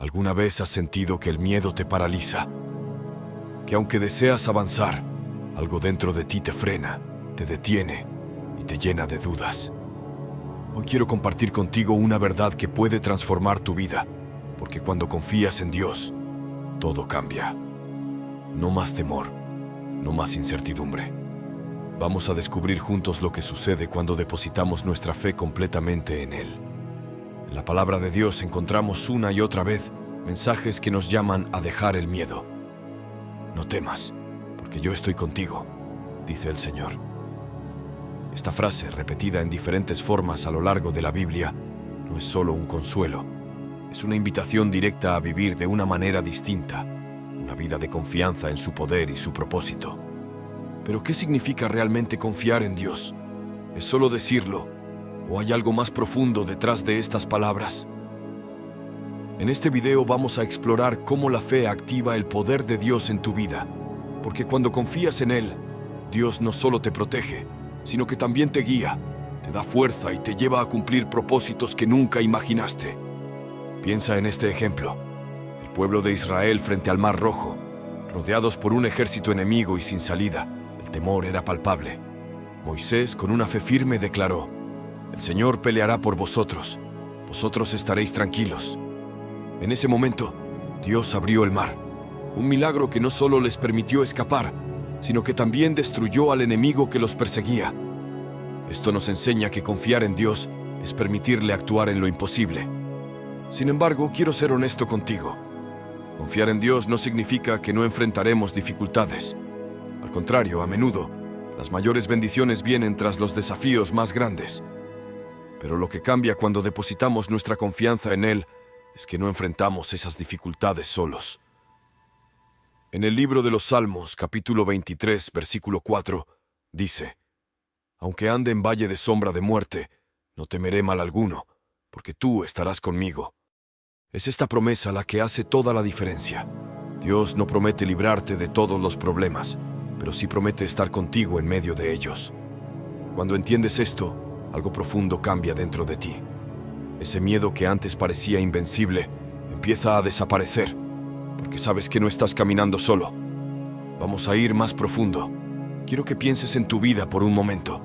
¿Alguna vez has sentido que el miedo te paraliza? Que aunque deseas avanzar, algo dentro de ti te frena, te detiene y te llena de dudas. Hoy quiero compartir contigo una verdad que puede transformar tu vida, porque cuando confías en Dios, todo cambia. No más temor, no más incertidumbre. Vamos a descubrir juntos lo que sucede cuando depositamos nuestra fe completamente en Él. En la palabra de Dios encontramos una y otra vez mensajes que nos llaman a dejar el miedo. No temas, porque yo estoy contigo, dice el Señor. Esta frase, repetida en diferentes formas a lo largo de la Biblia, no es solo un consuelo, es una invitación directa a vivir de una manera distinta, una vida de confianza en su poder y su propósito. Pero ¿qué significa realmente confiar en Dios? ¿Es solo decirlo, o hay algo más profundo detrás de estas palabras? En este video vamos a explorar cómo la fe activa el poder de Dios en tu vida, porque cuando confías en Él, Dios no solo te protege, sino que también te guía, te da fuerza y te lleva a cumplir propósitos que nunca imaginaste. Piensa en este ejemplo: el pueblo de Israel frente al Mar Rojo, rodeados por un ejército enemigo y sin salida. El temor era palpable. Moisés, con una fe firme, declaró: «El Señor peleará por vosotros, vosotros estaréis tranquilos». En ese momento, Dios abrió el mar, un milagro que no solo les permitió escapar, sino que también destruyó al enemigo que los perseguía. Esto nos enseña que confiar en Dios es permitirle actuar en lo imposible. Sin embargo, quiero ser honesto contigo. Confiar en Dios no significa que no enfrentaremos dificultades. Al contrario, a menudo, las mayores bendiciones vienen tras los desafíos más grandes. Pero lo que cambia cuando depositamos nuestra confianza en Él es que no enfrentamos esas dificultades solos. En el libro de los Salmos, capítulo 23, versículo 4, dice: «Aunque ande en valle de sombra de muerte, no temeré mal alguno, porque tú estarás conmigo». Es esta promesa la que hace toda la diferencia. Dios no promete librarte de todos los problemas, pero sí promete estar contigo en medio de ellos. Cuando entiendes esto, algo profundo cambia dentro de ti. Ese miedo que antes parecía invencible empieza a desaparecer, porque sabes que no estás caminando solo. Vamos a ir más profundo. Quiero que pienses en tu vida por un momento.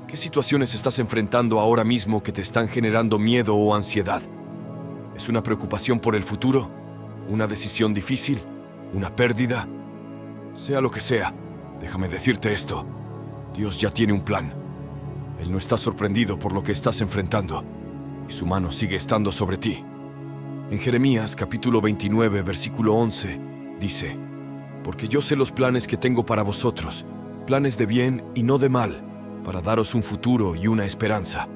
¿Qué situaciones estás enfrentando ahora mismo que te están generando miedo o ansiedad? ¿Es una preocupación por el futuro? ¿Una decisión difícil? ¿Una pérdida? Sea lo que sea, déjame decirte esto: Dios ya tiene un plan. Él no está sorprendido por lo que estás enfrentando, y su mano sigue estando sobre ti. En Jeremías, capítulo 29, versículo 11, dice: «Porque yo sé los planes que tengo para vosotros, planes de bien y no de mal, para daros un futuro y una esperanza».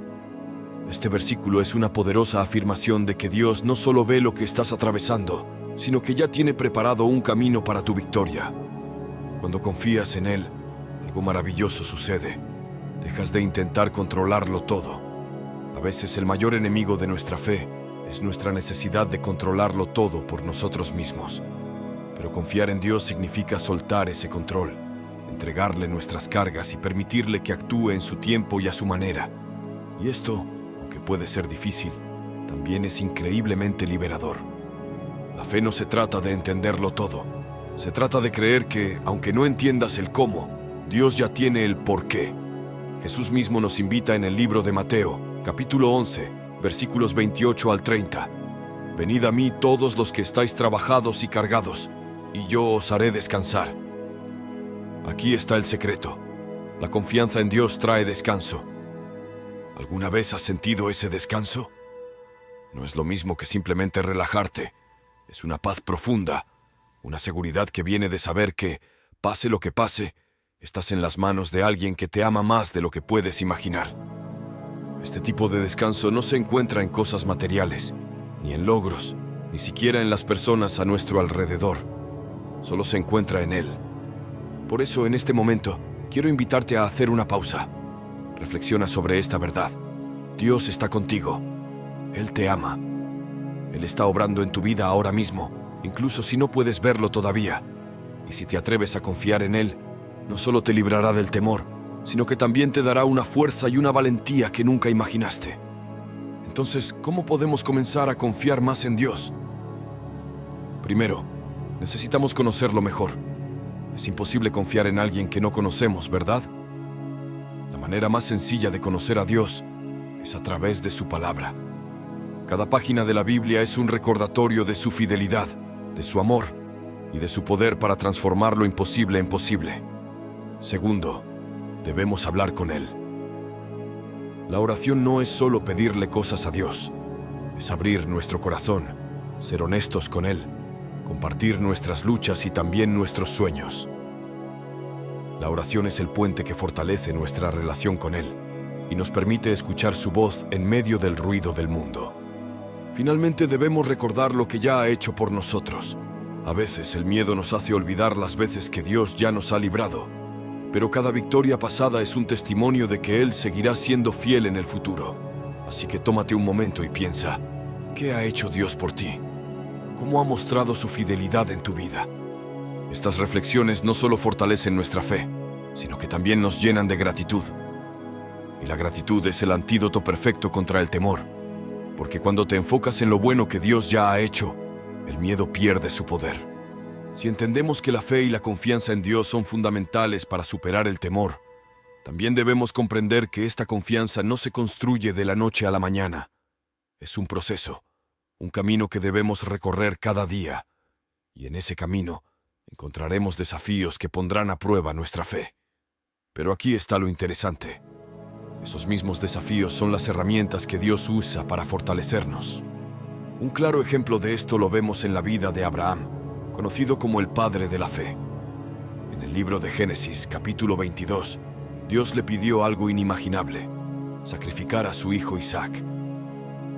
Este versículo es una poderosa afirmación de que Dios no solo ve lo que estás atravesando, sino que ya tiene preparado un camino para tu victoria. Cuando confías en Él, algo maravilloso sucede. Dejas de intentar controlarlo todo. A veces el mayor enemigo de nuestra fe es nuestra necesidad de controlarlo todo por nosotros mismos. Pero confiar en Dios significa soltar ese control, entregarle nuestras cargas y permitirle que actúe en su tiempo y a su manera. Y esto, aunque puede ser difícil, también es increíblemente liberador. La fe no se trata de entenderlo todo. Se trata de creer que, aunque no entiendas el cómo, Dios ya tiene el por qué. Jesús mismo nos invita en el libro de Mateo, capítulo 11, versículos 28 al 30. «Venid a mí todos los que estáis trabajados y cargados, y yo os haré descansar». Aquí está el secreto. La confianza en Dios trae descanso. ¿Alguna vez has sentido ese descanso? No es lo mismo que simplemente relajarte. Es una paz profunda, una seguridad que viene de saber que, pase lo que pase, estás en las manos de alguien que te ama más de lo que puedes imaginar. Este tipo de descanso no se encuentra en cosas materiales, ni en logros, ni siquiera en las personas a nuestro alrededor. Solo se encuentra en Él. Por eso, en este momento, quiero invitarte a hacer una pausa. Reflexiona sobre esta verdad. Dios está contigo. Él te ama. Él está obrando en tu vida ahora mismo, incluso si no puedes verlo todavía. Y si te atreves a confiar en Él, no solo te librará del temor, sino que también te dará una fuerza y una valentía que nunca imaginaste. Entonces, ¿cómo podemos comenzar a confiar más en Dios? Primero, necesitamos conocerlo mejor. Es imposible confiar en alguien que no conocemos, ¿verdad? La manera más sencilla de conocer a Dios es a través de su palabra. Cada página de la Biblia es un recordatorio de su fidelidad, de su amor y de su poder para transformar lo imposible en posible. Segundo, debemos hablar con Él. La oración no es solo pedirle cosas a Dios, es abrir nuestro corazón, ser honestos con Él, compartir nuestras luchas y también nuestros sueños. La oración es el puente que fortalece nuestra relación con Él y nos permite escuchar su voz en medio del ruido del mundo. Finalmente debemos recordar lo que ya ha hecho por nosotros. A veces el miedo nos hace olvidar las veces que Dios ya nos ha librado, pero cada victoria pasada es un testimonio de que Él seguirá siendo fiel en el futuro. Así que tómate un momento y piensa, ¿qué ha hecho Dios por ti? ¿Cómo ha mostrado su fidelidad en tu vida? Estas reflexiones no solo fortalecen nuestra fe, sino que también nos llenan de gratitud. Y la gratitud es el antídoto perfecto contra el temor, porque cuando te enfocas en lo bueno que Dios ya ha hecho, el miedo pierde su poder. Si entendemos que la fe y la confianza en Dios son fundamentales para superar el temor, también debemos comprender que esta confianza no se construye de la noche a la mañana. Es un proceso, un camino que debemos recorrer cada día, y en ese camino encontraremos desafíos que pondrán a prueba nuestra fe. Pero aquí está lo interesante. Esos mismos desafíos son las herramientas que Dios usa para fortalecernos. Un claro ejemplo de esto lo vemos en la vida de Abraham, conocido como el padre de la fe. En el libro de Génesis, capítulo 22, Dios le pidió algo inimaginable: sacrificar a su hijo Isaac.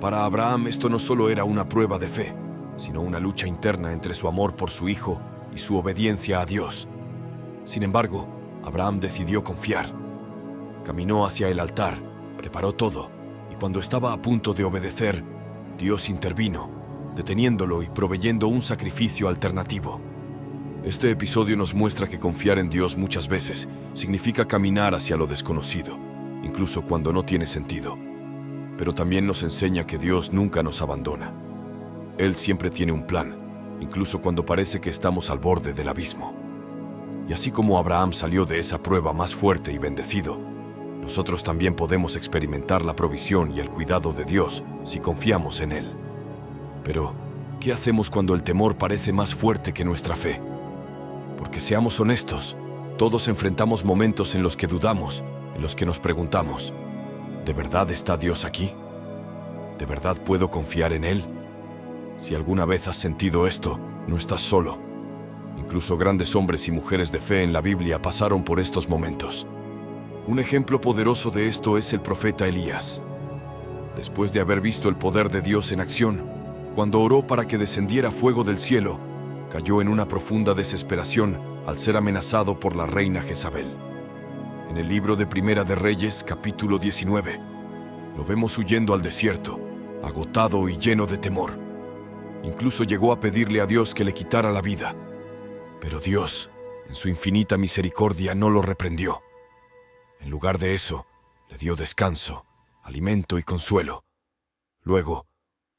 Para Abraham esto no solo era una prueba de fe, sino una lucha interna entre su amor por su hijo y su obediencia a Dios. Sin embargo, Abraham decidió confiar. Caminó hacia el altar, preparó todo, y cuando estaba a punto de obedecer, Dios intervino, deteniéndolo y proveyendo un sacrificio alternativo. Este episodio nos muestra que confiar en Dios muchas veces significa caminar hacia lo desconocido, incluso cuando no tiene sentido. Pero también nos enseña que Dios nunca nos abandona. Él siempre tiene un plan, incluso cuando parece que estamos al borde del abismo. Y así como Abraham salió de esa prueba más fuerte y bendecido, nosotros también podemos experimentar la provisión y el cuidado de Dios si confiamos en Él. Pero, ¿qué hacemos cuando el temor parece más fuerte que nuestra fe? Porque seamos honestos, todos enfrentamos momentos en los que dudamos, en los que nos preguntamos, ¿de verdad está Dios aquí? ¿De verdad puedo confiar en Él? Si alguna vez has sentido esto, no estás solo. Incluso grandes hombres y mujeres de fe en la Biblia pasaron por estos momentos. Un ejemplo poderoso de esto es el profeta Elías. Después de haber visto el poder de Dios en acción, cuando oró para que descendiera fuego del cielo, cayó en una profunda desesperación al ser amenazado por la reina Jezabel. En el libro de Primera de Reyes, capítulo 19, lo vemos huyendo al desierto, agotado y lleno de temor. Incluso llegó a pedirle a Dios que le quitara la vida. Pero Dios, en su infinita misericordia, no lo reprendió. En lugar de eso, le dio descanso, alimento y consuelo. Luego,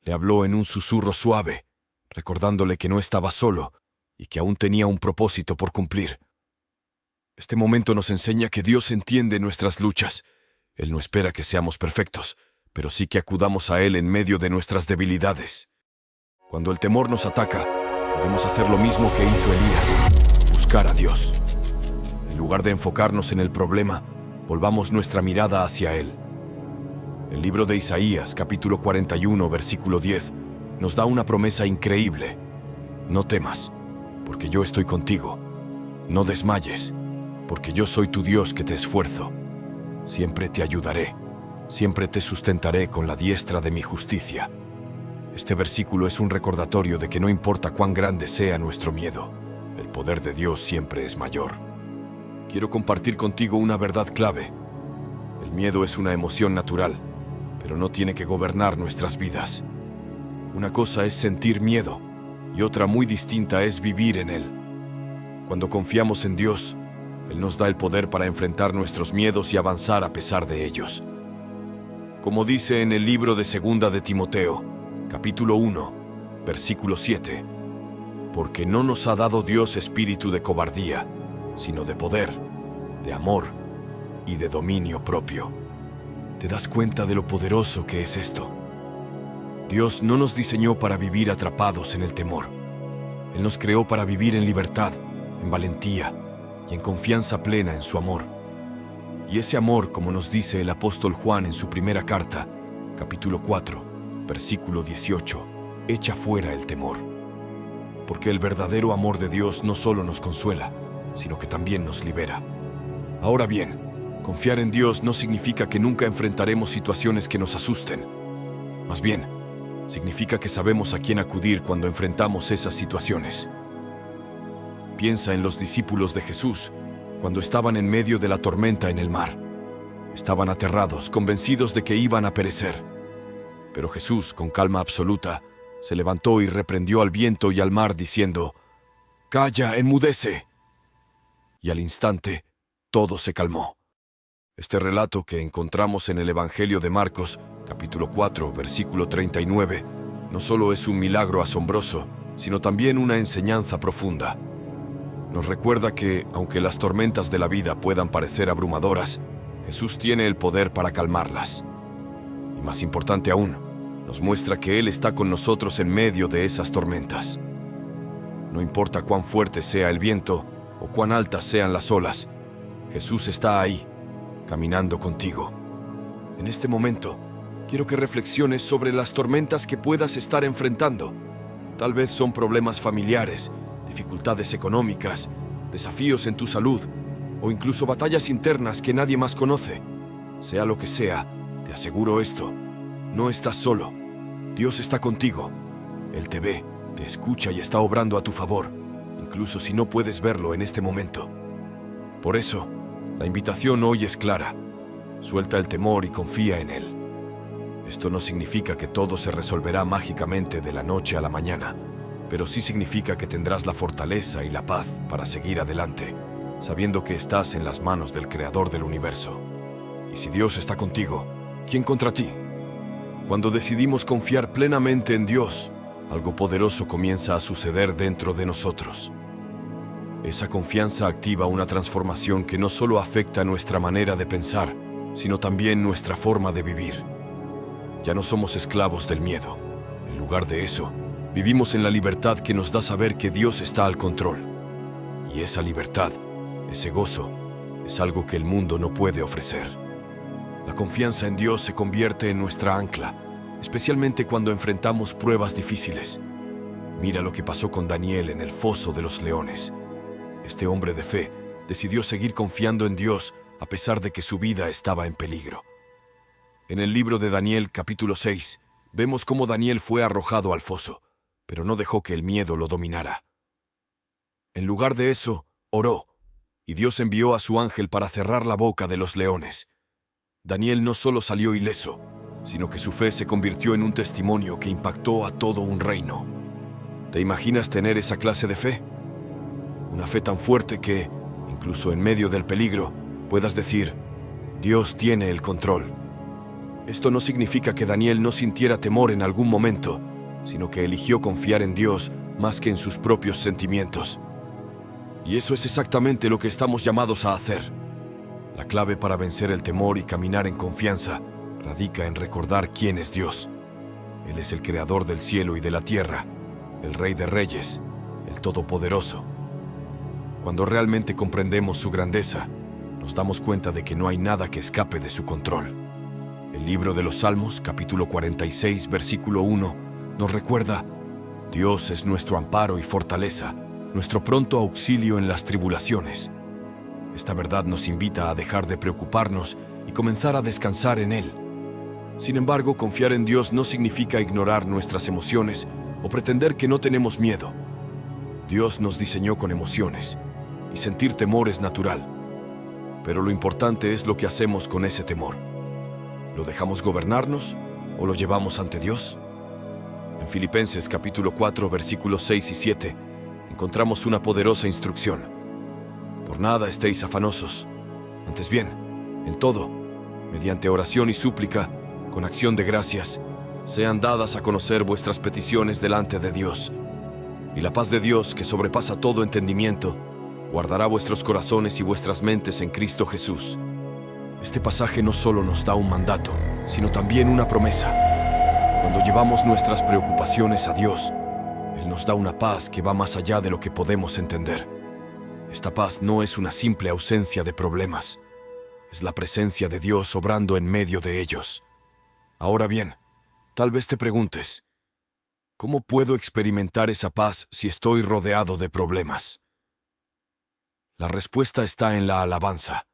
le habló en un susurro suave, recordándole que no estaba solo y que aún tenía un propósito por cumplir. Este momento nos enseña que Dios entiende nuestras luchas. Él no espera que seamos perfectos, pero sí que acudamos a Él en medio de nuestras debilidades. Cuando el temor nos ataca, podemos hacer lo mismo que hizo Elías, buscar a Dios. En lugar de enfocarnos en el problema, volvamos nuestra mirada hacia Él. El libro de Isaías, capítulo 41, versículo 10, nos da una promesa increíble. No temas, porque yo estoy contigo. No desmayes, porque yo soy tu Dios que te esfuerzo. Siempre te ayudaré, siempre te sustentaré con la diestra de mi justicia. Este versículo es un recordatorio de que no importa cuán grande sea nuestro miedo, el poder de Dios siempre es mayor. Quiero compartir contigo una verdad clave. El miedo es una emoción natural, pero no tiene que gobernar nuestras vidas. Una cosa es sentir miedo, y otra muy distinta es vivir en él. Cuando confiamos en Dios, Él nos da el poder para enfrentar nuestros miedos y avanzar a pesar de ellos. Como dice en el libro de Segunda de Timoteo, capítulo 1, versículo 7, Porque no nos ha dado Dios espíritu de cobardía, sino de poder, de amor y de dominio propio. ¿Te das cuenta de lo poderoso que es esto? Dios no nos diseñó para vivir atrapados en el temor. Él nos creó para vivir en libertad, en valentía y en confianza plena en su amor. Y ese amor, como nos dice el apóstol Juan en su primera carta, capítulo 4, versículo 18, echa fuera el temor. Porque el verdadero amor de Dios no solo nos consuela, sino que también nos libera. Ahora bien, confiar en Dios no significa que nunca enfrentaremos situaciones que nos asusten. Más bien, significa que sabemos a quién acudir cuando enfrentamos esas situaciones. Piensa en los discípulos de Jesús cuando estaban en medio de la tormenta en el mar. Estaban aterrados, convencidos de que iban a perecer. Pero Jesús, con calma absoluta, se levantó y reprendió al viento y al mar diciendo: «¡Calla, enmudece!». Y al instante, todo se calmó. Este relato que encontramos en el Evangelio de Marcos, capítulo 4, versículo 39, no solo es un milagro asombroso, sino también una enseñanza profunda. Nos recuerda que, aunque las tormentas de la vida puedan parecer abrumadoras, Jesús tiene el poder para calmarlas. Y más importante aún, nos muestra que Él está con nosotros en medio de esas tormentas. No importa cuán fuerte sea el viento o cuán altas sean las olas, Jesús está ahí, caminando contigo. En este momento, quiero que reflexiones sobre las tormentas que puedas estar enfrentando. Tal vez son problemas familiares, dificultades económicas, desafíos en tu salud o incluso batallas internas que nadie más conoce. Sea lo que sea, te aseguro esto: no estás solo. Dios está contigo. Él te ve, te escucha y está obrando a tu favor, incluso si no puedes verlo en este momento. Por eso, la invitación hoy es clara: suelta el temor y confía en Él. Esto no significa que todo se resolverá mágicamente de la noche a la mañana, pero sí significa que tendrás la fortaleza y la paz para seguir adelante, sabiendo que estás en las manos del Creador del universo. Y si Dios está contigo, ¿quién contra ti? Cuando decidimos confiar plenamente en Dios, algo poderoso comienza a suceder dentro de nosotros. Esa confianza activa una transformación que no solo afecta nuestra manera de pensar, sino también nuestra forma de vivir. Ya no somos esclavos del miedo. En lugar de eso, vivimos en la libertad que nos da saber que Dios está al control. Y esa libertad, ese gozo, es algo que el mundo no puede ofrecer. La confianza en Dios se convierte en nuestra ancla, especialmente cuando enfrentamos pruebas difíciles. Mira lo que pasó con Daniel en el foso de los leones. Este hombre de fe decidió seguir confiando en Dios a pesar de que su vida estaba en peligro. En el libro de Daniel, capítulo 6, vemos cómo Daniel fue arrojado al foso, pero no dejó que el miedo lo dominara. En lugar de eso, oró, y Dios envió a su ángel para cerrar la boca de los leones. Daniel no solo salió ileso, sino que su fe se convirtió en un testimonio que impactó a todo un reino. ¿Te imaginas tener esa clase de fe? Una fe tan fuerte que, incluso en medio del peligro, puedas decir: Dios tiene el control. Esto no significa que Daniel no sintiera temor en algún momento, sino que eligió confiar en Dios más que en sus propios sentimientos. Y eso es exactamente lo que estamos llamados a hacer. La clave para vencer el temor y caminar en confianza radica en recordar quién es Dios. Él es el creador del cielo y de la tierra, el Rey de Reyes, el Todopoderoso. Cuando realmente comprendemos su grandeza, nos damos cuenta de que no hay nada que escape de su control. El libro de los Salmos, capítulo 46, versículo 1, nos recuerda: Dios es nuestro amparo y fortaleza, nuestro pronto auxilio en las tribulaciones. Esta verdad nos invita a dejar de preocuparnos y comenzar a descansar en Él. Sin embargo, confiar en Dios no significa ignorar nuestras emociones o pretender que no tenemos miedo. Dios nos diseñó con emociones, y sentir temor es natural. Pero lo importante es lo que hacemos con ese temor. ¿Lo dejamos gobernarnos o lo llevamos ante Dios? En Filipenses capítulo 4, versículos 6 y 7, encontramos una poderosa instrucción. Por nada estéis afanosos, antes bien, en todo, mediante oración y súplica, con acción de gracias, sean dadas a conocer vuestras peticiones delante de Dios. Y la paz de Dios, que sobrepasa todo entendimiento, guardará vuestros corazones y vuestras mentes en Cristo Jesús. Este pasaje no solo nos da un mandato, sino también una promesa. Cuando llevamos nuestras preocupaciones a Dios, Él nos da una paz que va más allá de lo que podemos entender. Esta paz no es una simple ausencia de problemas, es la presencia de Dios obrando en medio de ellos. Ahora bien, tal vez te preguntes, ¿cómo puedo experimentar esa paz si estoy rodeado de problemas? La respuesta está en la alabanza.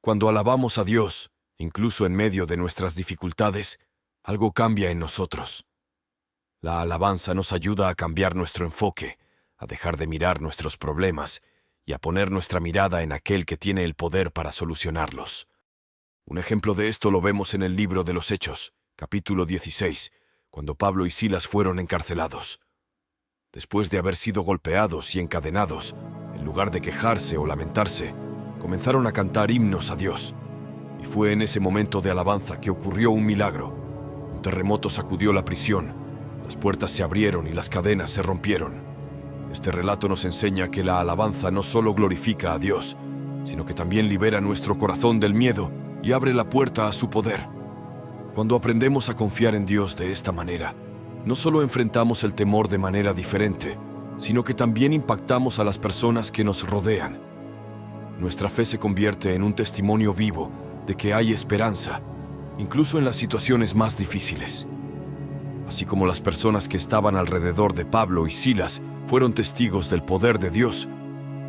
Cuando alabamos a Dios, incluso en medio de nuestras dificultades, algo cambia en nosotros. La alabanza nos ayuda a cambiar nuestro enfoque, a dejar de mirar nuestros problemas y a poner nuestra mirada en aquel que tiene el poder para solucionarlos. Un ejemplo de esto lo vemos en el libro de los Hechos, capítulo 16, cuando Pablo y Silas fueron encarcelados. Después de haber sido golpeados y encadenados, en lugar de quejarse o lamentarse, comenzaron a cantar himnos a Dios. Y fue en ese momento de alabanza que ocurrió un milagro. Un terremoto sacudió la prisión, las puertas se abrieron y las cadenas se rompieron. Este relato nos enseña que la alabanza no solo glorifica a Dios, sino que también libera nuestro corazón del miedo y abre la puerta a su poder. Cuando aprendemos a confiar en Dios de esta manera, no solo enfrentamos el temor de manera diferente, sino que también impactamos a las personas que nos rodean. Nuestra fe se convierte en un testimonio vivo de que hay esperanza, incluso en las situaciones más difíciles. Así como las personas que estaban alrededor de Pablo y Silas fueron testigos del poder de Dios,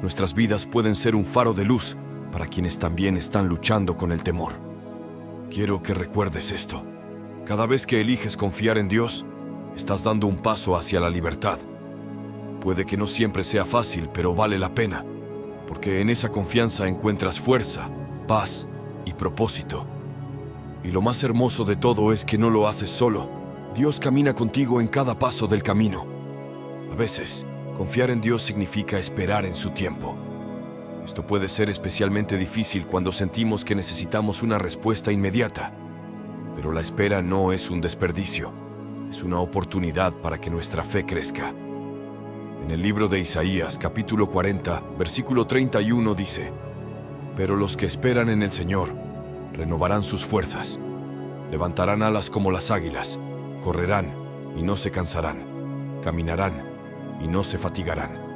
nuestras vidas pueden ser un faro de luz para quienes también están luchando con el temor. Quiero que recuerdes esto. Cada vez que eliges confiar en Dios, estás dando un paso hacia la libertad. Puede que no siempre sea fácil, pero vale la pena, porque en esa confianza encuentras fuerza, paz y propósito. Y lo más hermoso de todo es que no lo haces solo. Dios camina contigo en cada paso del camino. A veces, confiar en Dios significa esperar en su tiempo. Esto puede ser especialmente difícil cuando sentimos que necesitamos una respuesta inmediata. Pero la espera no es un desperdicio, es una oportunidad para que nuestra fe crezca. En el libro de Isaías, capítulo 40, versículo 31 dice: «Pero los que esperan en el Señor renovarán sus fuerzas, levantarán alas como las águilas, correrán y no se cansarán, caminarán y no se fatigarán».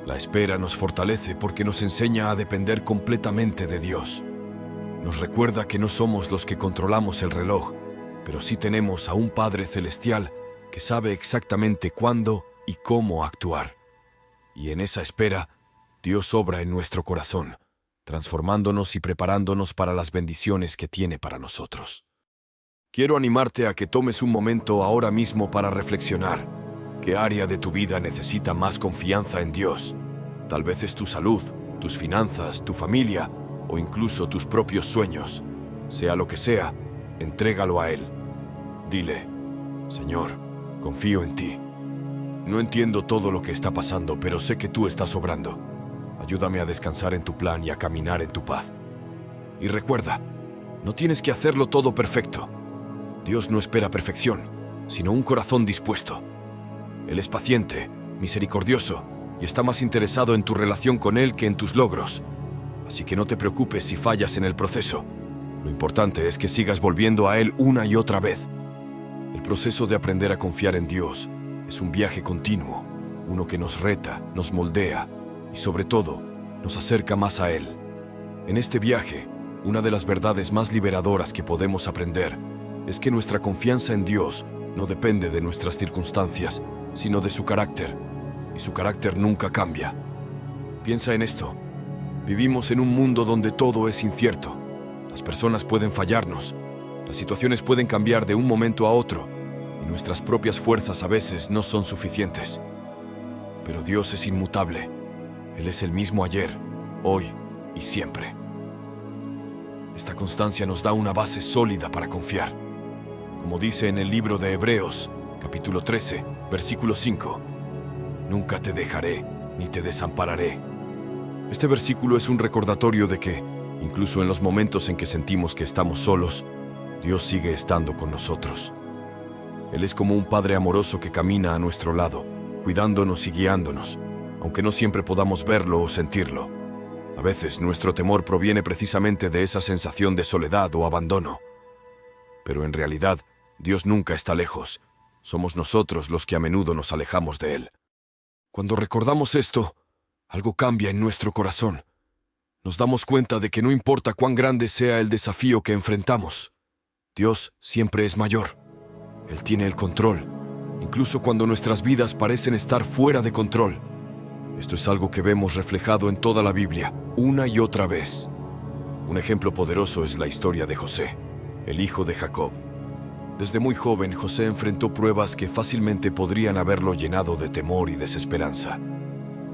La espera nos fortalece porque nos enseña a depender completamente de Dios. Nos recuerda que no somos los que controlamos el reloj, pero sí tenemos a un Padre Celestial que sabe exactamente cuándo y cómo actuar. Y en esa espera, Dios obra en nuestro corazón, transformándonos y preparándonos para las bendiciones que tiene para nosotros. Quiero animarte a que tomes un momento ahora mismo para reflexionar. ¿Qué área de tu vida necesita más confianza en Dios? Tal vez es tu salud, tus finanzas, tu familia o incluso tus propios sueños. Sea lo que sea, entrégalo a Él. Dile: «Señor, confío en ti. No entiendo todo lo que está pasando, pero sé que tú estás obrando. Ayúdame a descansar en tu plan y a caminar en tu paz». Y recuerda, no tienes que hacerlo todo perfecto. Dios no espera perfección, sino un corazón dispuesto. Él es paciente, misericordioso y está más interesado en tu relación con Él que en tus logros. Así que no te preocupes si fallas en el proceso. Lo importante es que sigas volviendo a Él una y otra vez. El proceso de aprender a confiar en Dios es un viaje continuo, uno que nos reta, nos moldea y sobre todo nos acerca más a Él. En este viaje, una de las verdades más liberadoras que podemos aprender es que nuestra confianza en Dios no depende de nuestras circunstancias, sino de su carácter, y su carácter nunca cambia. Piensa en esto. Vivimos en un mundo donde todo es incierto. Las personas pueden fallarnos, las situaciones pueden cambiar de un momento a otro, y nuestras propias fuerzas a veces no son suficientes. Pero Dios es inmutable. Él es el mismo ayer, hoy y siempre. Esta constancia nos da una base sólida para confiar. Como dice en el libro de Hebreos, capítulo 13, versículo 5, «Nunca te dejaré ni te desampararé». Este versículo es un recordatorio de que, incluso en los momentos en que sentimos que estamos solos, Dios sigue estando con nosotros. Él es como un Padre amoroso que camina a nuestro lado, cuidándonos y guiándonos, aunque no siempre podamos verlo o sentirlo. A veces nuestro temor proviene precisamente de esa sensación de soledad o abandono. Pero en realidad, Dios nunca está lejos. Somos nosotros los que a menudo nos alejamos de Él. Cuando recordamos esto, algo cambia en nuestro corazón. Nos damos cuenta de que no importa cuán grande sea el desafío que enfrentamos, Dios siempre es mayor. Él tiene el control, incluso cuando nuestras vidas parecen estar fuera de control. Esto es algo que vemos reflejado en toda la Biblia, una y otra vez. Un ejemplo poderoso es la historia de José, el hijo de Jacob. Desde muy joven, José enfrentó pruebas que fácilmente podrían haberlo llenado de temor y desesperanza.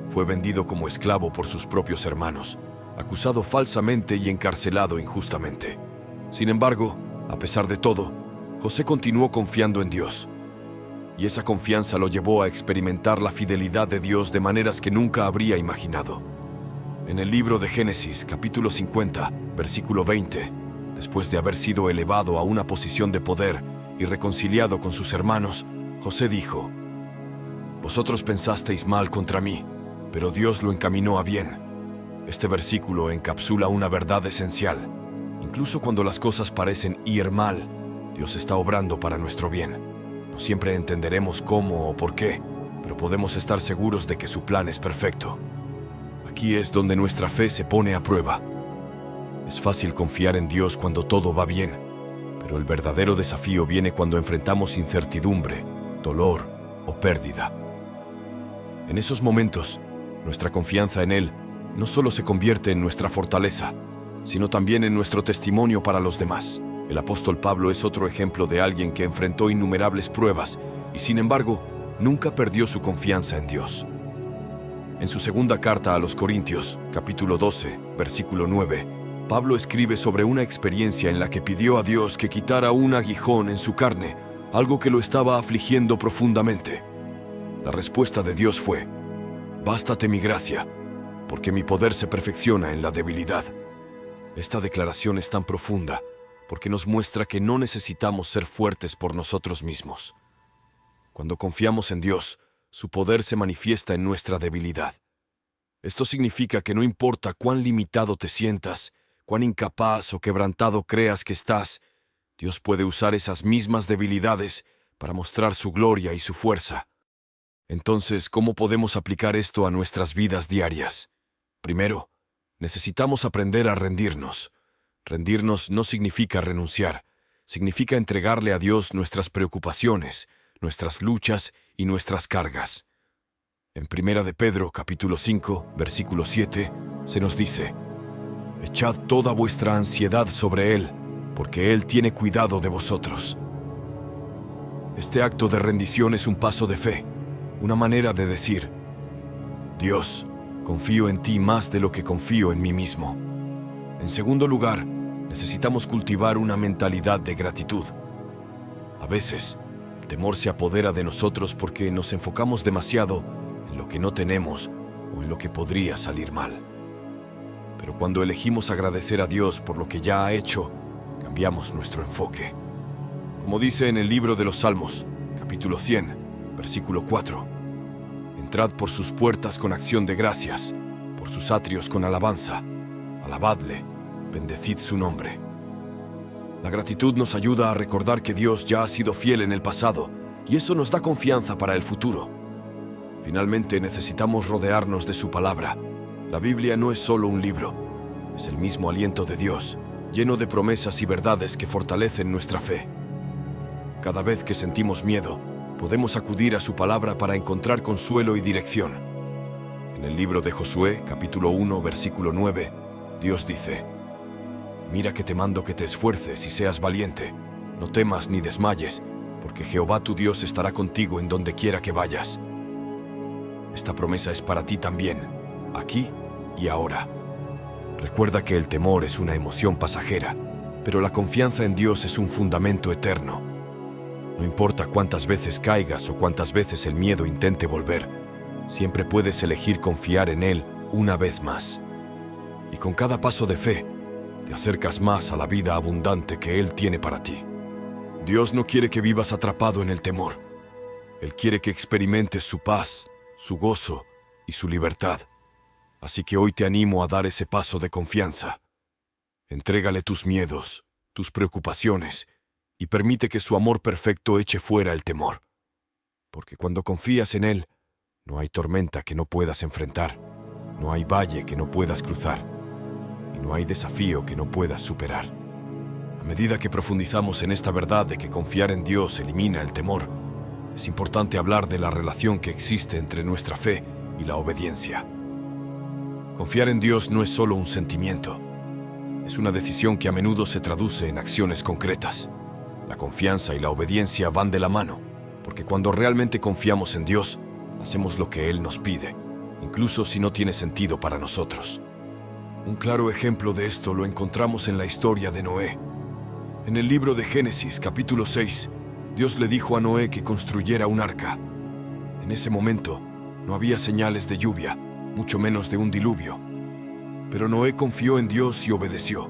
Fue vendido como esclavo por sus propios hermanos, acusado falsamente y encarcelado injustamente. Sin embargo, a pesar de todo, José continuó confiando en Dios. Y esa confianza lo llevó a experimentar la fidelidad de Dios de maneras que nunca habría imaginado. En el libro de Génesis, capítulo 50, versículo 20, después de haber sido elevado a una posición de poder y reconciliado con sus hermanos, José dijo: «Vosotros pensasteis mal contra mí, pero Dios lo encaminó a bien». Este versículo encapsula una verdad esencial. Incluso cuando las cosas parecen ir mal, Dios está obrando para nuestro bien. No siempre entenderemos cómo o por qué, pero podemos estar seguros de que su plan es perfecto. Aquí es donde nuestra fe se pone a prueba. Es fácil confiar en Dios cuando todo va bien, pero el verdadero desafío viene cuando enfrentamos incertidumbre, dolor o pérdida. En esos momentos, nuestra confianza en Él no solo se convierte en nuestra fortaleza, sino también en nuestro testimonio para los demás. El apóstol Pablo es otro ejemplo de alguien que enfrentó innumerables pruebas y, sin embargo, nunca perdió su confianza en Dios. En su segunda carta a los Corintios, capítulo 12, versículo 9, Pablo escribe sobre una experiencia en la que pidió a Dios que quitara un aguijón en su carne, algo que lo estaba afligiendo profundamente. La respuesta de Dios fue: «Bástate mi gracia, porque mi poder se perfecciona en la debilidad». Esta declaración es tan profunda porque nos muestra que no necesitamos ser fuertes por nosotros mismos. Cuando confiamos en Dios, su poder se manifiesta en nuestra debilidad. Esto significa que no importa cuán limitado te sientas, cuán incapaz o quebrantado creas que estás, Dios puede usar esas mismas debilidades para mostrar su gloria y su fuerza. Entonces, ¿cómo podemos aplicar esto a nuestras vidas diarias? Primero, necesitamos aprender a rendirnos. Rendirnos no significa renunciar, significa entregarle a Dios nuestras preocupaciones, nuestras luchas y nuestras cargas. En 1 de Pedro, capítulo 5, versículo 7, se nos dice: «Echad toda vuestra ansiedad sobre Él, porque Él tiene cuidado de vosotros». Este acto de rendición es un paso de fe, una manera de decir: «Dios, confío en ti más de lo que confío en mí mismo». En segundo lugar, necesitamos cultivar una mentalidad de gratitud. A veces, el temor se apodera de nosotros porque nos enfocamos demasiado en lo que no tenemos o en lo que podría salir mal. Pero cuando elegimos agradecer a Dios por lo que ya ha hecho, cambiamos nuestro enfoque. Como dice en el libro de los Salmos, capítulo 100, versículo 4, «Entrad por sus puertas con acción de gracias, por sus atrios con alabanza. Alabadle, bendecid su nombre». La gratitud nos ayuda a recordar que Dios ya ha sido fiel en el pasado, y eso nos da confianza para el futuro. Finalmente, necesitamos rodearnos de su palabra. La Biblia no es solo un libro, es el mismo aliento de Dios, lleno de promesas y verdades que fortalecen nuestra fe. Cada vez que sentimos miedo, podemos acudir a su palabra para encontrar consuelo y dirección. En el libro de Josué, capítulo 1, versículo 9, Dios dice: «Mira que te mando que te esfuerces y seas valiente. No temas ni desmayes, porque Jehová tu Dios estará contigo en donde quiera que vayas». Esta promesa es para ti también, aquí y ahora. Recuerda que el temor es una emoción pasajera, pero la confianza en Dios es un fundamento eterno. No importa cuántas veces caigas o cuántas veces el miedo intente volver, siempre puedes elegir confiar en Él una vez más. Y con cada paso de fe, te acercas más a la vida abundante que Él tiene para ti. Dios no quiere que vivas atrapado en el temor. Él quiere que experimentes su paz, su gozo y su libertad. Así que hoy te animo a dar ese paso de confianza. Entrégale tus miedos, tus preocupaciones, y permite que su amor perfecto eche fuera el temor. Porque cuando confías en Él, no hay tormenta que no puedas enfrentar, no hay valle que no puedas cruzar, y no hay desafío que no puedas superar. A medida que profundizamos en esta verdad de que confiar en Dios elimina el temor, es importante hablar de la relación que existe entre nuestra fe y la obediencia. Confiar en Dios no es solo un sentimiento, es una decisión que a menudo se traduce en acciones concretas. La confianza y la obediencia van de la mano, porque cuando realmente confiamos en Dios, hacemos lo que Él nos pide, incluso si no tiene sentido para nosotros. Un claro ejemplo de esto lo encontramos en la historia de Noé. En el libro de Génesis, capítulo 6, Dios le dijo a Noé que construyera un arca. En ese momento, no había señales de lluvia, mucho menos de un diluvio. Pero Noé confió en Dios y obedeció.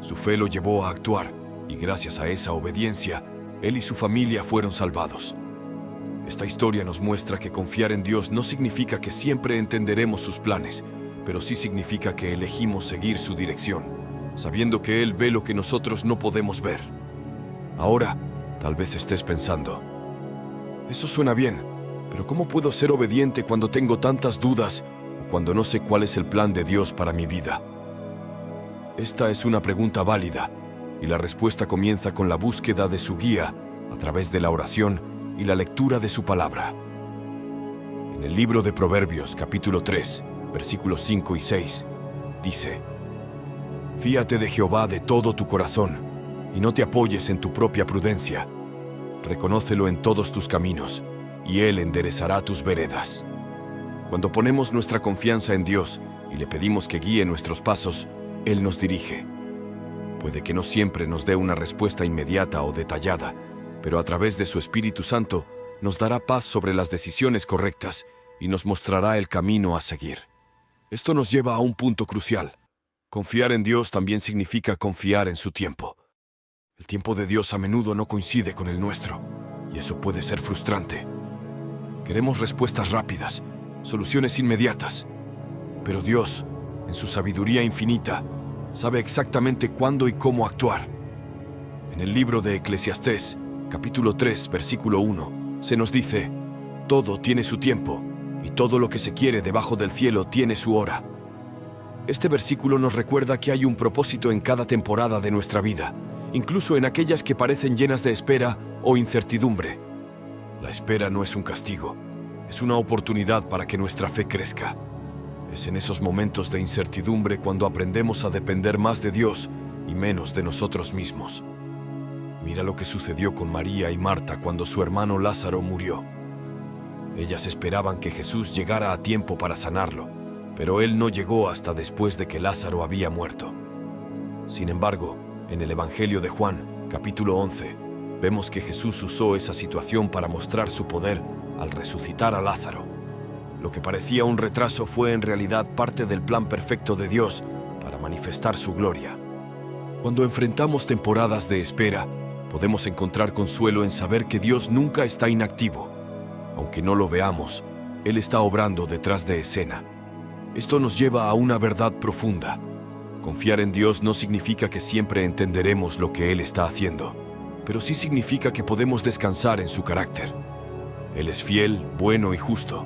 Su fe lo llevó a actuar, y gracias a esa obediencia, él y su familia fueron salvados. Esta historia nos muestra que confiar en Dios no significa que siempre entenderemos sus planes, pero sí significa que elegimos seguir su dirección, sabiendo que Él ve lo que nosotros no podemos ver. Ahora, tal vez estés pensando, eso suena bien, pero ¿cómo puedo ser obediente cuando tengo tantas dudas o cuando no sé cuál es el plan de Dios para mi vida? Esta es una pregunta válida, y la respuesta comienza con la búsqueda de su guía a través de la oración y la lectura de su palabra. En el libro de Proverbios, capítulo 3, versículos 5 y 6, dice: Fíate de Jehová de todo tu corazón, y no te apoyes en tu propia prudencia. Reconócelo en todos tus caminos, y Él enderezará tus veredas. Cuando ponemos nuestra confianza en Dios y le pedimos que guíe nuestros pasos, Él nos dirige. Puede que no siempre nos dé una respuesta inmediata o detallada, pero a través de su Espíritu Santo nos dará paz sobre las decisiones correctas y nos mostrará el camino a seguir. Esto nos lleva a un punto crucial. Confiar en Dios también significa confiar en su tiempo. El tiempo de Dios a menudo no coincide con el nuestro, y eso puede ser frustrante. Queremos respuestas rápidas, soluciones inmediatas, pero Dios, en su sabiduría infinita, sabe exactamente cuándo y cómo actuar. En el libro de Eclesiastés, capítulo 3, versículo 1, se nos dice: todo tiene su tiempo, y todo lo que se quiere debajo del cielo tiene su hora. Este versículo nos recuerda que hay un propósito en cada temporada de nuestra vida, incluso en aquellas que parecen llenas de espera o incertidumbre. La espera no es un castigo, es una oportunidad para que nuestra fe crezca. Es en esos momentos de incertidumbre cuando aprendemos a depender más de Dios y menos de nosotros mismos. Mira lo que sucedió con María y Marta cuando su hermano Lázaro murió. Ellas esperaban que Jesús llegara a tiempo para sanarlo, pero Él no llegó hasta después de que Lázaro había muerto. Sin embargo, en el Evangelio de Juan, capítulo 11, vemos que Jesús usó esa situación para mostrar su poder al resucitar a Lázaro. Lo que parecía un retraso fue en realidad parte del plan perfecto de Dios para manifestar su gloria. Cuando enfrentamos temporadas de espera, podemos encontrar consuelo en saber que Dios nunca está inactivo. Aunque no lo veamos, Él está obrando detrás de escena. Esto nos lleva a una verdad profunda. Confiar en Dios no significa que siempre entenderemos lo que Él está haciendo, pero sí significa que podemos descansar en su carácter. Él es fiel, bueno y justo,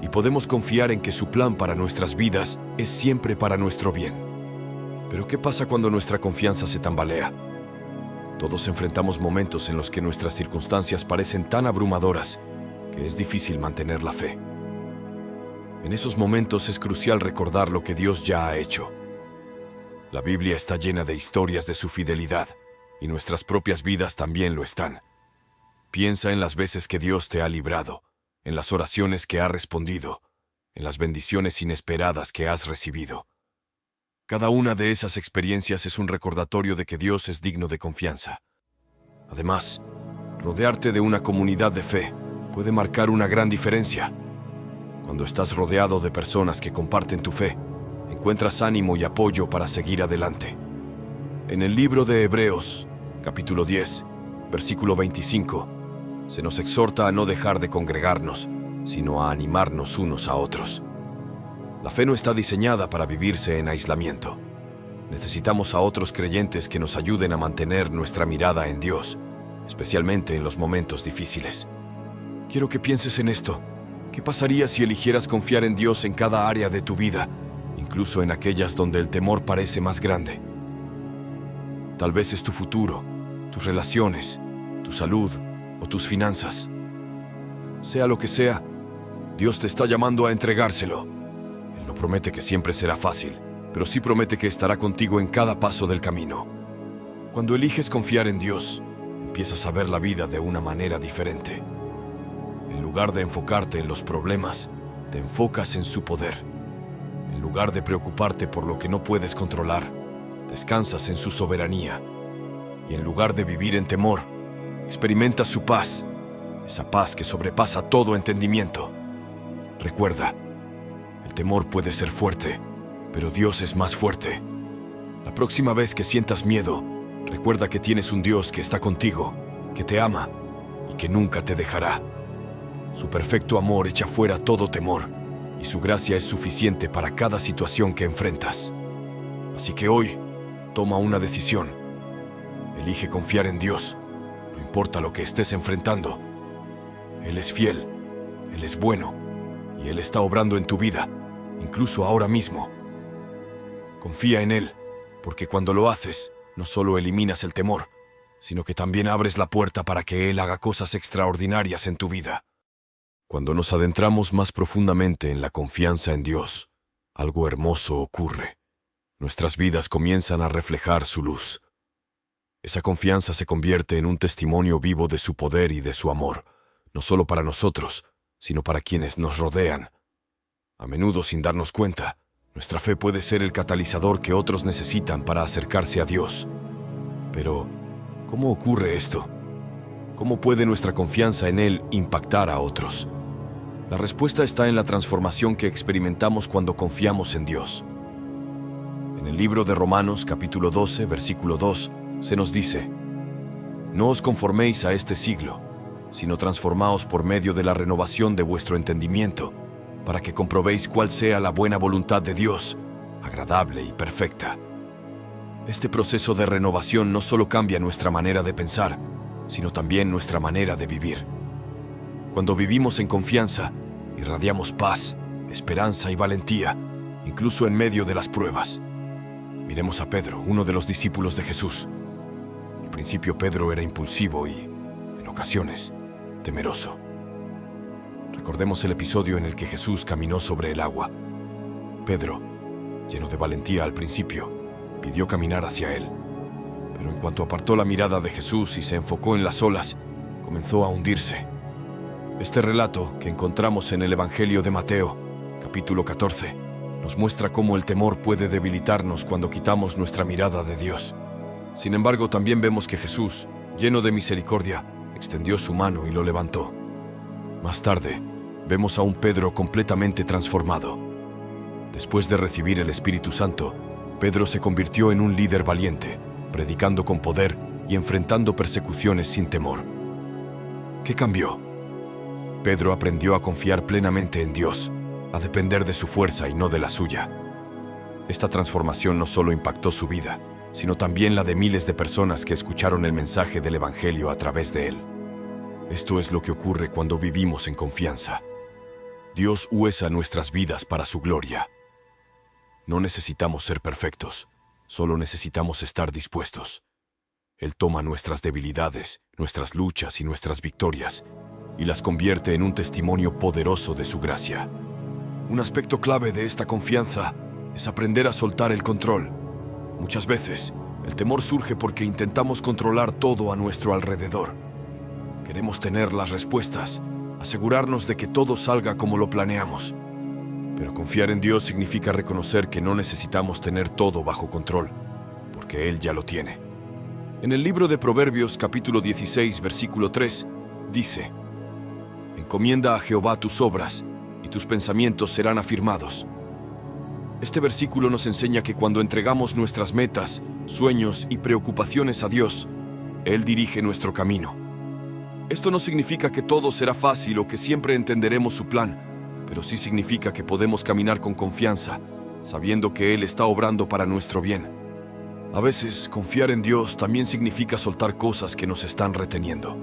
y podemos confiar en que su plan para nuestras vidas es siempre para nuestro bien. Pero ¿qué pasa cuando nuestra confianza se tambalea? Todos enfrentamos momentos en los que nuestras circunstancias parecen tan abrumadoras que es difícil mantener la fe. En esos momentos es crucial recordar lo que Dios ya ha hecho. La Biblia está llena de historias de su fidelidad, y nuestras propias vidas también lo están. Piensa en las veces que Dios te ha librado, en las oraciones que ha respondido, en las bendiciones inesperadas que has recibido. Cada una de esas experiencias es un recordatorio de que Dios es digno de confianza. Además, rodearte de una comunidad de fe puede marcar una gran diferencia. Cuando estás rodeado de personas que comparten tu fe, encuentras ánimo y apoyo para seguir adelante. En el libro de Hebreos, capítulo 10, versículo 25, se nos exhorta a no dejar de congregarnos, sino a animarnos unos a otros. La fe no está diseñada para vivirse en aislamiento. Necesitamos a otros creyentes que nos ayuden a mantener nuestra mirada en Dios, especialmente en los momentos difíciles. Quiero que pienses en esto. ¿Qué pasaría si eligieras confiar en Dios en cada área de tu vida, incluso en aquellas donde el temor parece más grande? Tal vez es tu futuro, tus relaciones, tu salud o tus finanzas. Sea lo que sea, Dios te está llamando a entregárselo. Él no promete que siempre será fácil, pero sí promete que estará contigo en cada paso del camino. Cuando eliges confiar en Dios, empiezas a ver la vida de una manera diferente. En lugar de enfocarte en los problemas, te enfocas en su poder. En lugar de preocuparte por lo que no puedes controlar, descansas en su soberanía. Y en lugar de vivir en temor, experimentas su paz, esa paz que sobrepasa todo entendimiento. Recuerda, el temor puede ser fuerte, pero Dios es más fuerte. La próxima vez que sientas miedo, recuerda que tienes un Dios que está contigo, que te ama y que nunca te dejará. Su perfecto amor echa fuera todo temor, y su gracia es suficiente para cada situación que enfrentas. Así que hoy, toma una decisión. Elige confiar en Dios, no importa lo que estés enfrentando. Él es fiel, Él es bueno, y Él está obrando en tu vida, incluso ahora mismo. Confía en Él, porque cuando lo haces, no solo eliminas el temor, sino que también abres la puerta para que Él haga cosas extraordinarias en tu vida. Cuando nos adentramos más profundamente en la confianza en Dios, algo hermoso ocurre. Nuestras vidas comienzan a reflejar su luz. Esa confianza se convierte en un testimonio vivo de su poder y de su amor, no solo para nosotros, sino para quienes nos rodean. A menudo, sin darnos cuenta, nuestra fe puede ser el catalizador que otros necesitan para acercarse a Dios. Pero, ¿cómo ocurre esto? ¿Cómo puede nuestra confianza en Él impactar a otros? La respuesta está en la transformación que experimentamos cuando confiamos en Dios. En el libro de Romanos, capítulo 12, versículo 2, se nos dice: «No os conforméis a este siglo, sino transformaos por medio de la renovación de vuestro entendimiento, para que comprobéis cuál sea la buena voluntad de Dios, agradable y perfecta». Este proceso de renovación no solo cambia nuestra manera de pensar, sino también nuestra manera de vivir. Cuando vivimos en confianza, irradiamos paz, esperanza y valentía, incluso en medio de las pruebas. Miremos a Pedro, uno de los discípulos de Jesús. Al principio Pedro era impulsivo y, en ocasiones, temeroso. Recordemos el episodio en el que Jesús caminó sobre el agua. Pedro, lleno de valentía al principio, pidió caminar hacia él. Pero en cuanto apartó la mirada de Jesús y se enfocó en las olas, comenzó a hundirse. Este relato, que encontramos en el Evangelio de Mateo, capítulo 14, nos muestra cómo el temor puede debilitarnos cuando quitamos nuestra mirada de Dios. Sin embargo, también vemos que Jesús, lleno de misericordia, extendió su mano y lo levantó. Más tarde, vemos a un Pedro completamente transformado. Después de recibir el Espíritu Santo, Pedro se convirtió en un líder valiente, predicando con poder y enfrentando persecuciones sin temor. ¿Qué cambió? Pedro aprendió a confiar plenamente en Dios, a depender de su fuerza y no de la suya. Esta transformación no solo impactó su vida, sino también la de miles de personas que escucharon el mensaje del Evangelio a través de él. Esto es lo que ocurre cuando vivimos en confianza. Dios usa nuestras vidas para su gloria. No necesitamos ser perfectos, solo necesitamos estar dispuestos. Él toma nuestras debilidades, nuestras luchas y nuestras victorias, y las convierte en un testimonio poderoso de su gracia. Un aspecto clave de esta confianza es aprender a soltar el control. Muchas veces, el temor surge porque intentamos controlar todo a nuestro alrededor. Queremos tener las respuestas, asegurarnos de que todo salga como lo planeamos. Pero confiar en Dios significa reconocer que no necesitamos tener todo bajo control, porque Él ya lo tiene. En el libro de Proverbios, capítulo 16, versículo 3, dice: «Encomienda a Jehová tus obras, y tus pensamientos serán afirmados». Este versículo nos enseña que cuando entregamos nuestras metas, sueños y preocupaciones a Dios, Él dirige nuestro camino. Esto no significa que todo será fácil o que siempre entenderemos su plan, pero sí significa que podemos caminar con confianza, sabiendo que Él está obrando para nuestro bien. A veces, confiar en Dios también significa soltar cosas que nos están reteniendo.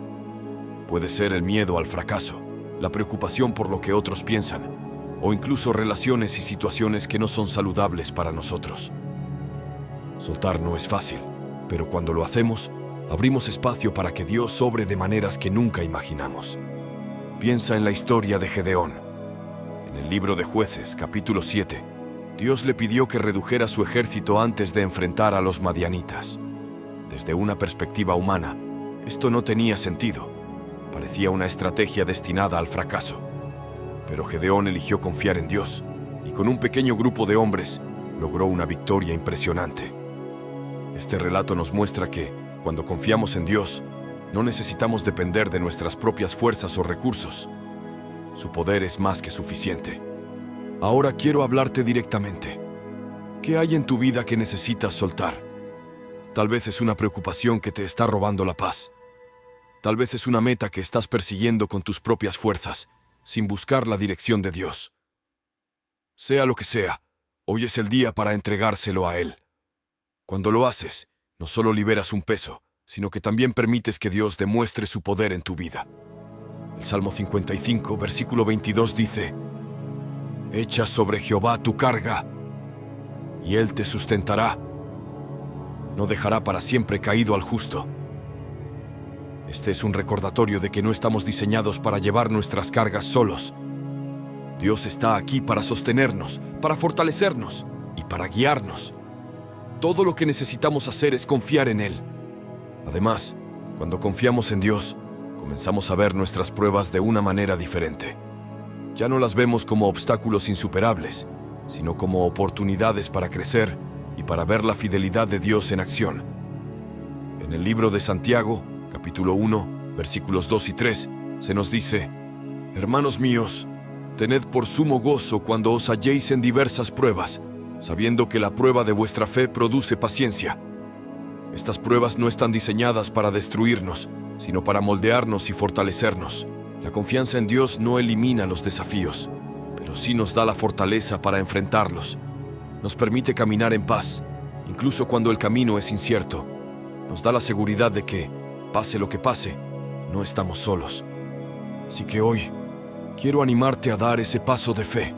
Puede ser el miedo al fracaso, la preocupación por lo que otros piensan, o incluso relaciones y situaciones que no son saludables para nosotros. Soltar no es fácil, pero cuando lo hacemos, abrimos espacio para que Dios obre de maneras que nunca imaginamos. Piensa en la historia de Gedeón. En el libro de Jueces, capítulo 7, Dios le pidió que redujera su ejército antes de enfrentar a los madianitas. Desde una perspectiva humana, esto no tenía sentido. Parecía una estrategia destinada al fracaso. Pero Gedeón eligió confiar en Dios, y con un pequeño grupo de hombres, logró una victoria impresionante. Este relato nos muestra que, cuando confiamos en Dios, no necesitamos depender de nuestras propias fuerzas o recursos. Su poder es más que suficiente. Ahora quiero hablarte directamente. ¿Qué hay en tu vida que necesitas soltar? Tal vez es una preocupación que te está robando la paz. Tal vez es una meta que estás persiguiendo con tus propias fuerzas, sin buscar la dirección de Dios. Sea lo que sea, hoy es el día para entregárselo a Él. Cuando lo haces, no solo liberas un peso, sino que también permites que Dios demuestre su poder en tu vida. El Salmo 55, versículo 22 dice: «Echa sobre Jehová tu carga, y Él te sustentará. No dejará para siempre caído al justo». Este es un recordatorio de que no estamos diseñados para llevar nuestras cargas solos. Dios está aquí para sostenernos, para fortalecernos y para guiarnos. Todo lo que necesitamos hacer es confiar en Él. Además, cuando confiamos en Dios, comenzamos a ver nuestras pruebas de una manera diferente. Ya no las vemos como obstáculos insuperables, sino como oportunidades para crecer y para ver la fidelidad de Dios en acción. En el libro de Santiago, capítulo 1, versículos 2 y 3, se nos dice: «Hermanos míos, tened por sumo gozo cuando os halléis en diversas pruebas, sabiendo que la prueba de vuestra fe produce paciencia». Estas pruebas no están diseñadas para destruirnos, sino para moldearnos y fortalecernos. La confianza en Dios no elimina los desafíos, pero sí nos da la fortaleza para enfrentarlos. Nos permite caminar en paz, incluso cuando el camino es incierto. Nos da la seguridad de que, pase lo que pase, no estamos solos. Así que hoy, quiero animarte a dar ese paso de fe.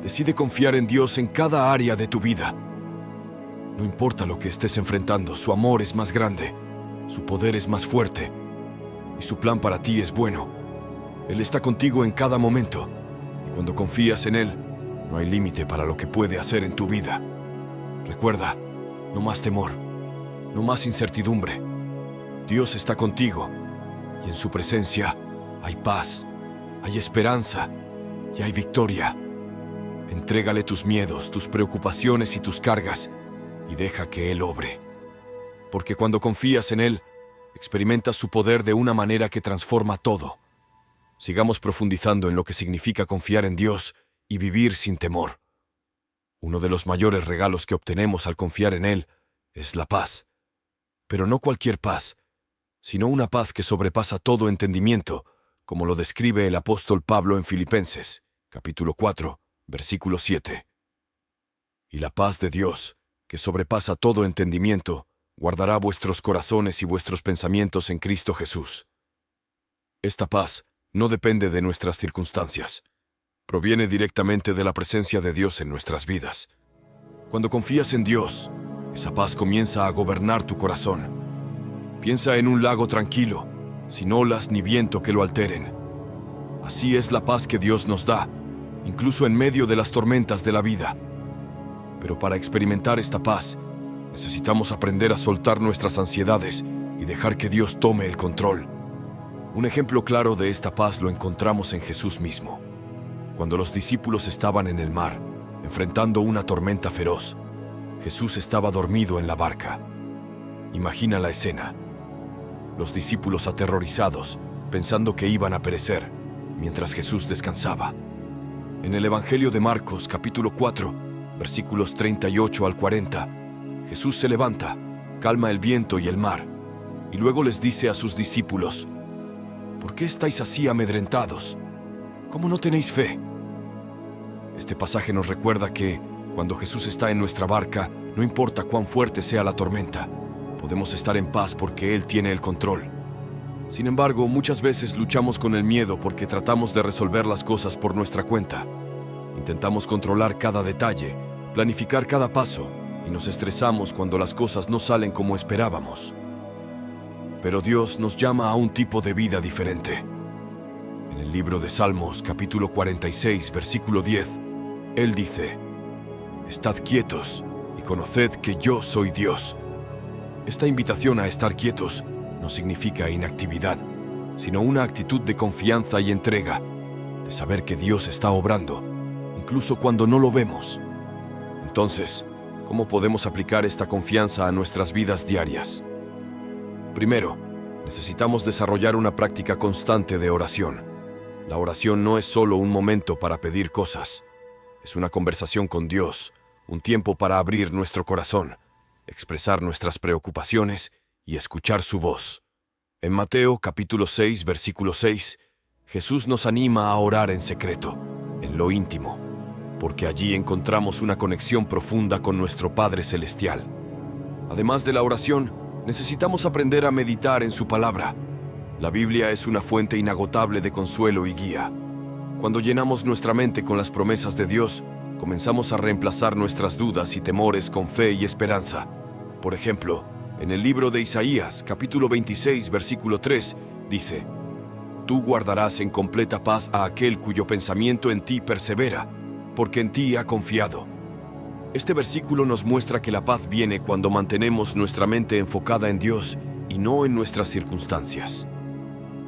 Decide confiar en Dios en cada área de tu vida. No importa lo que estés enfrentando, su amor es más grande, su poder es más fuerte, y su plan para ti es bueno. Él está contigo en cada momento, y cuando confías en Él, no hay límite para lo que puede hacer en tu vida. Recuerda, no más temor, no más incertidumbre. Dios está contigo, y en su presencia hay paz, hay esperanza y hay victoria. Entrégale tus miedos, tus preocupaciones y tus cargas, y deja que Él obre. Porque cuando confías en Él, experimentas su poder de una manera que transforma todo. Sigamos profundizando en lo que significa confiar en Dios y vivir sin temor. Uno de los mayores regalos que obtenemos al confiar en Él es la paz. Pero no cualquier paz, sino una paz que sobrepasa todo entendimiento, como lo describe el apóstol Pablo en Filipenses, capítulo 4, versículo 7. Y la paz de Dios, que sobrepasa todo entendimiento, guardará vuestros corazones y vuestros pensamientos en Cristo Jesús. Esta paz no depende de nuestras circunstancias. Proviene directamente de la presencia de Dios en nuestras vidas. Cuando confías en Dios, esa paz comienza a gobernar tu corazón. Piensa en un lago tranquilo, sin olas ni viento que lo alteren. Así es la paz que Dios nos da, incluso en medio de las tormentas de la vida. Pero para experimentar esta paz, necesitamos aprender a soltar nuestras ansiedades y dejar que Dios tome el control. Un ejemplo claro de esta paz lo encontramos en Jesús mismo. Cuando los discípulos estaban en el mar, enfrentando una tormenta feroz, Jesús estaba dormido en la barca. Imagina la escena. Los discípulos aterrorizados, pensando que iban a perecer, mientras Jesús descansaba. En el Evangelio de Marcos, capítulo 4, versículos 38 al 40, Jesús se levanta, calma el viento y el mar, y luego les dice a sus discípulos: ¿Por qué estáis así amedrentados? ¿Cómo no tenéis fe? Este pasaje nos recuerda que, cuando Jesús está en nuestra barca, no importa cuán fuerte sea la tormenta, podemos estar en paz porque Él tiene el control. Sin embargo, muchas veces luchamos con el miedo porque tratamos de resolver las cosas por nuestra cuenta. Intentamos controlar cada detalle, planificar cada paso, y nos estresamos cuando las cosas no salen como esperábamos. Pero Dios nos llama a un tipo de vida diferente. En el libro de Salmos, capítulo 46, versículo 10, Él dice: «Estad quietos y conoced que yo soy Dios». Esta invitación a estar quietos no significa inactividad, sino una actitud de confianza y entrega, de saber que Dios está obrando, incluso cuando no lo vemos. Entonces, ¿cómo podemos aplicar esta confianza a nuestras vidas diarias? Primero, necesitamos desarrollar una práctica constante de oración. La oración no es solo un momento para pedir cosas. Es una conversación con Dios, un tiempo para abrir nuestro corazón, expresar nuestras preocupaciones y escuchar su voz. En Mateo capítulo 6, versículo 6, Jesús nos anima a orar en secreto, en lo íntimo, porque allí encontramos una conexión profunda con nuestro Padre Celestial. Además de la oración, necesitamos aprender a meditar en su palabra. La Biblia es una fuente inagotable de consuelo y guía. Cuando llenamos nuestra mente con las promesas de Dios, comenzamos a reemplazar nuestras dudas y temores con fe y esperanza. Por ejemplo, en el libro de Isaías, capítulo 26, versículo 3, dice: «Tú guardarás en completa paz a aquel cuyo pensamiento en ti persevera, porque en ti ha confiado». Este versículo nos muestra que la paz viene cuando mantenemos nuestra mente enfocada en Dios y no en nuestras circunstancias.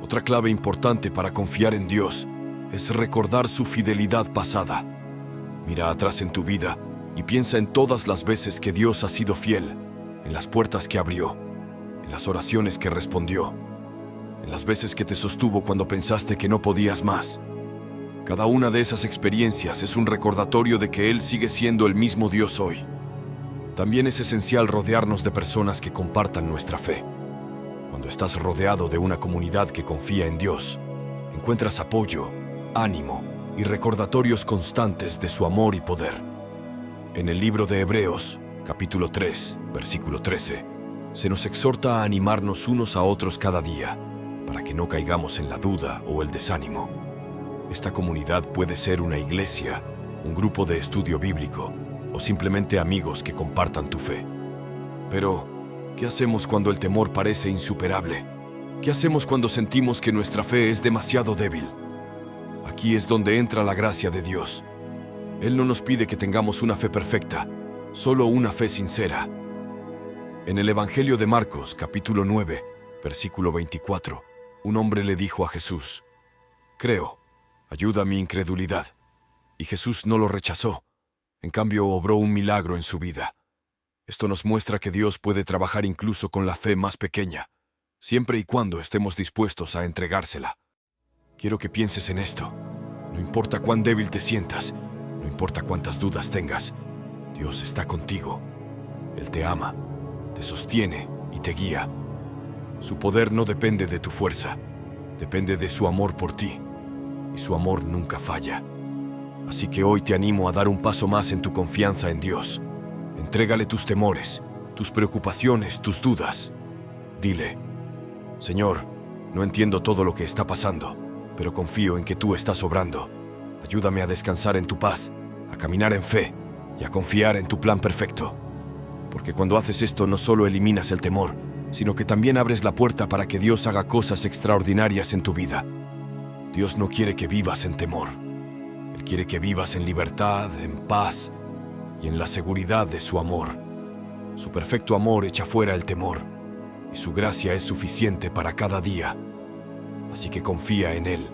Otra clave importante para confiar en Dios es recordar su fidelidad pasada. Mira atrás en tu vida y piensa en todas las veces que Dios ha sido fiel, en las puertas que abrió, en las oraciones que respondió, en las veces que te sostuvo cuando pensaste que no podías más. Cada una de esas experiencias es un recordatorio de que Él sigue siendo el mismo Dios hoy. También es esencial rodearnos de personas que compartan nuestra fe. Cuando estás rodeado de una comunidad que confía en Dios, encuentras apoyo, ánimo y recordatorios constantes de su amor y poder. En el libro de Hebreos, capítulo 3, versículo 13, se nos exhorta a animarnos unos a otros cada día, para que no caigamos en la duda o el desánimo. Esta comunidad puede ser una iglesia, un grupo de estudio bíblico o simplemente amigos que compartan tu fe. Pero, ¿qué hacemos cuando el temor parece insuperable? ¿Qué hacemos cuando sentimos que nuestra fe es demasiado débil? Aquí es donde entra la gracia de Dios. Él no nos pide que tengamos una fe perfecta, solo una fe sincera. En el Evangelio de Marcos, capítulo 9, versículo 24, un hombre le dijo a Jesús: «Creo, ayuda a mi incredulidad». Y Jesús no lo rechazó. En cambio, obró un milagro en su vida. Esto nos muestra que Dios puede trabajar incluso con la fe más pequeña, siempre y cuando estemos dispuestos a entregársela. Quiero que pienses en esto. No importa cuán débil te sientas, no importa cuántas dudas tengas, Dios está contigo. Él te ama, te sostiene y te guía. Su poder no depende de tu fuerza, depende de su amor por ti. Y su amor nunca falla. Así que hoy te animo a dar un paso más en tu confianza en Dios. Entrégale tus temores, tus preocupaciones, tus dudas. Dile: «Señor, no entiendo todo lo que está pasando, pero confío en que tú estás obrando. Ayúdame a descansar en tu paz, a caminar en fe y a confiar en tu plan perfecto». Porque cuando haces esto no solo eliminas el temor, sino que también abres la puerta para que Dios haga cosas extraordinarias en tu vida. Dios no quiere que vivas en temor. Él quiere que vivas en libertad, en paz y en la seguridad de su amor. Su perfecto amor echa fuera el temor y su gracia es suficiente para cada día. Así que confía en Él,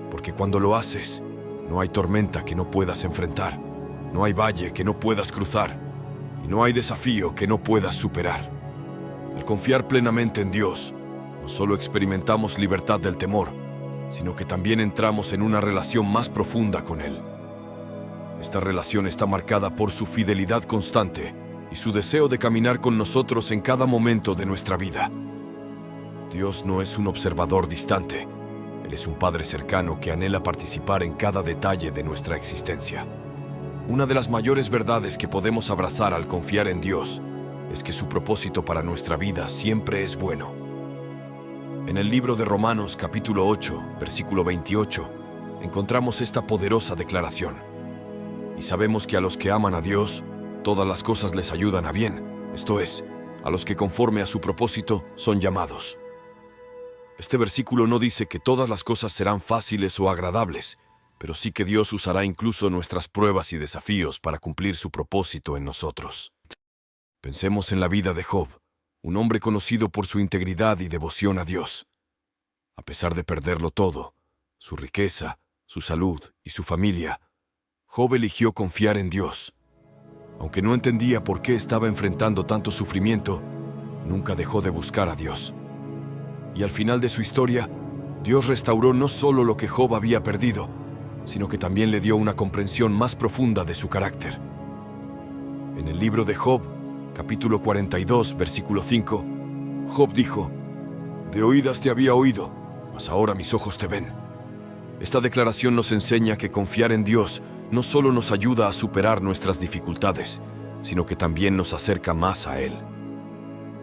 porque cuando lo haces, no hay tormenta que no puedas enfrentar, no hay valle que no puedas cruzar y no hay desafío que no puedas superar. Al confiar plenamente en Dios, no solo experimentamos libertad del temor, sino que también entramos en una relación más profunda con Él. Esta relación está marcada por su fidelidad constante y su deseo de caminar con nosotros en cada momento de nuestra vida. Dios no es un observador distante. Él es un Padre cercano que anhela participar en cada detalle de nuestra existencia. Una de las mayores verdades que podemos abrazar al confiar en Dios es que su propósito para nuestra vida siempre es bueno. En el libro de Romanos capítulo 8, versículo 28, encontramos esta poderosa declaración. Y sabemos que a los que aman a Dios, todas las cosas les ayudan a bien, esto es, a los que conforme a su propósito son llamados. Este versículo no dice que todas las cosas serán fáciles o agradables, pero sí que Dios usará incluso nuestras pruebas y desafíos para cumplir su propósito en nosotros. Pensemos en la vida de Job, un hombre conocido por su integridad y devoción a Dios. A pesar de perderlo todo, su riqueza, su salud y su familia, Job eligió confiar en Dios. Aunque no entendía por qué estaba enfrentando tanto sufrimiento, nunca dejó de buscar a Dios. Y al final de su historia, Dios restauró no solo lo que Job había perdido, sino que también le dio una comprensión más profunda de su carácter. En el libro de Job, capítulo 42, versículo 5, Job dijo: «De oídas te había oído, mas ahora mis ojos te ven». Esta declaración nos enseña que confiar en Dios no solo nos ayuda a superar nuestras dificultades, sino que también nos acerca más a Él.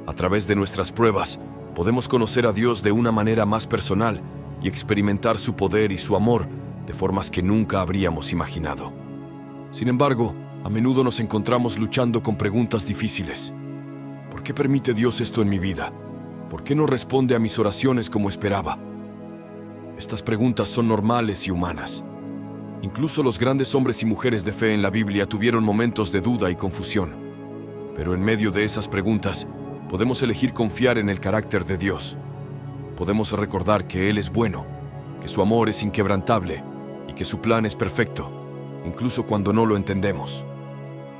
A través de nuestras pruebas, podemos conocer a Dios de una manera más personal y experimentar su poder y su amor de formas que nunca habríamos imaginado. Sin embargo, a menudo nos encontramos luchando con preguntas difíciles. ¿Por qué permite Dios esto en mi vida? ¿Por qué no responde a mis oraciones como esperaba? Estas preguntas son normales y humanas. Incluso los grandes hombres y mujeres de fe en la Biblia tuvieron momentos de duda y confusión. Pero en medio de esas preguntas, podemos elegir confiar en el carácter de Dios. Podemos recordar que Él es bueno, que su amor es inquebrantable y que su plan es perfecto, incluso cuando no lo entendemos.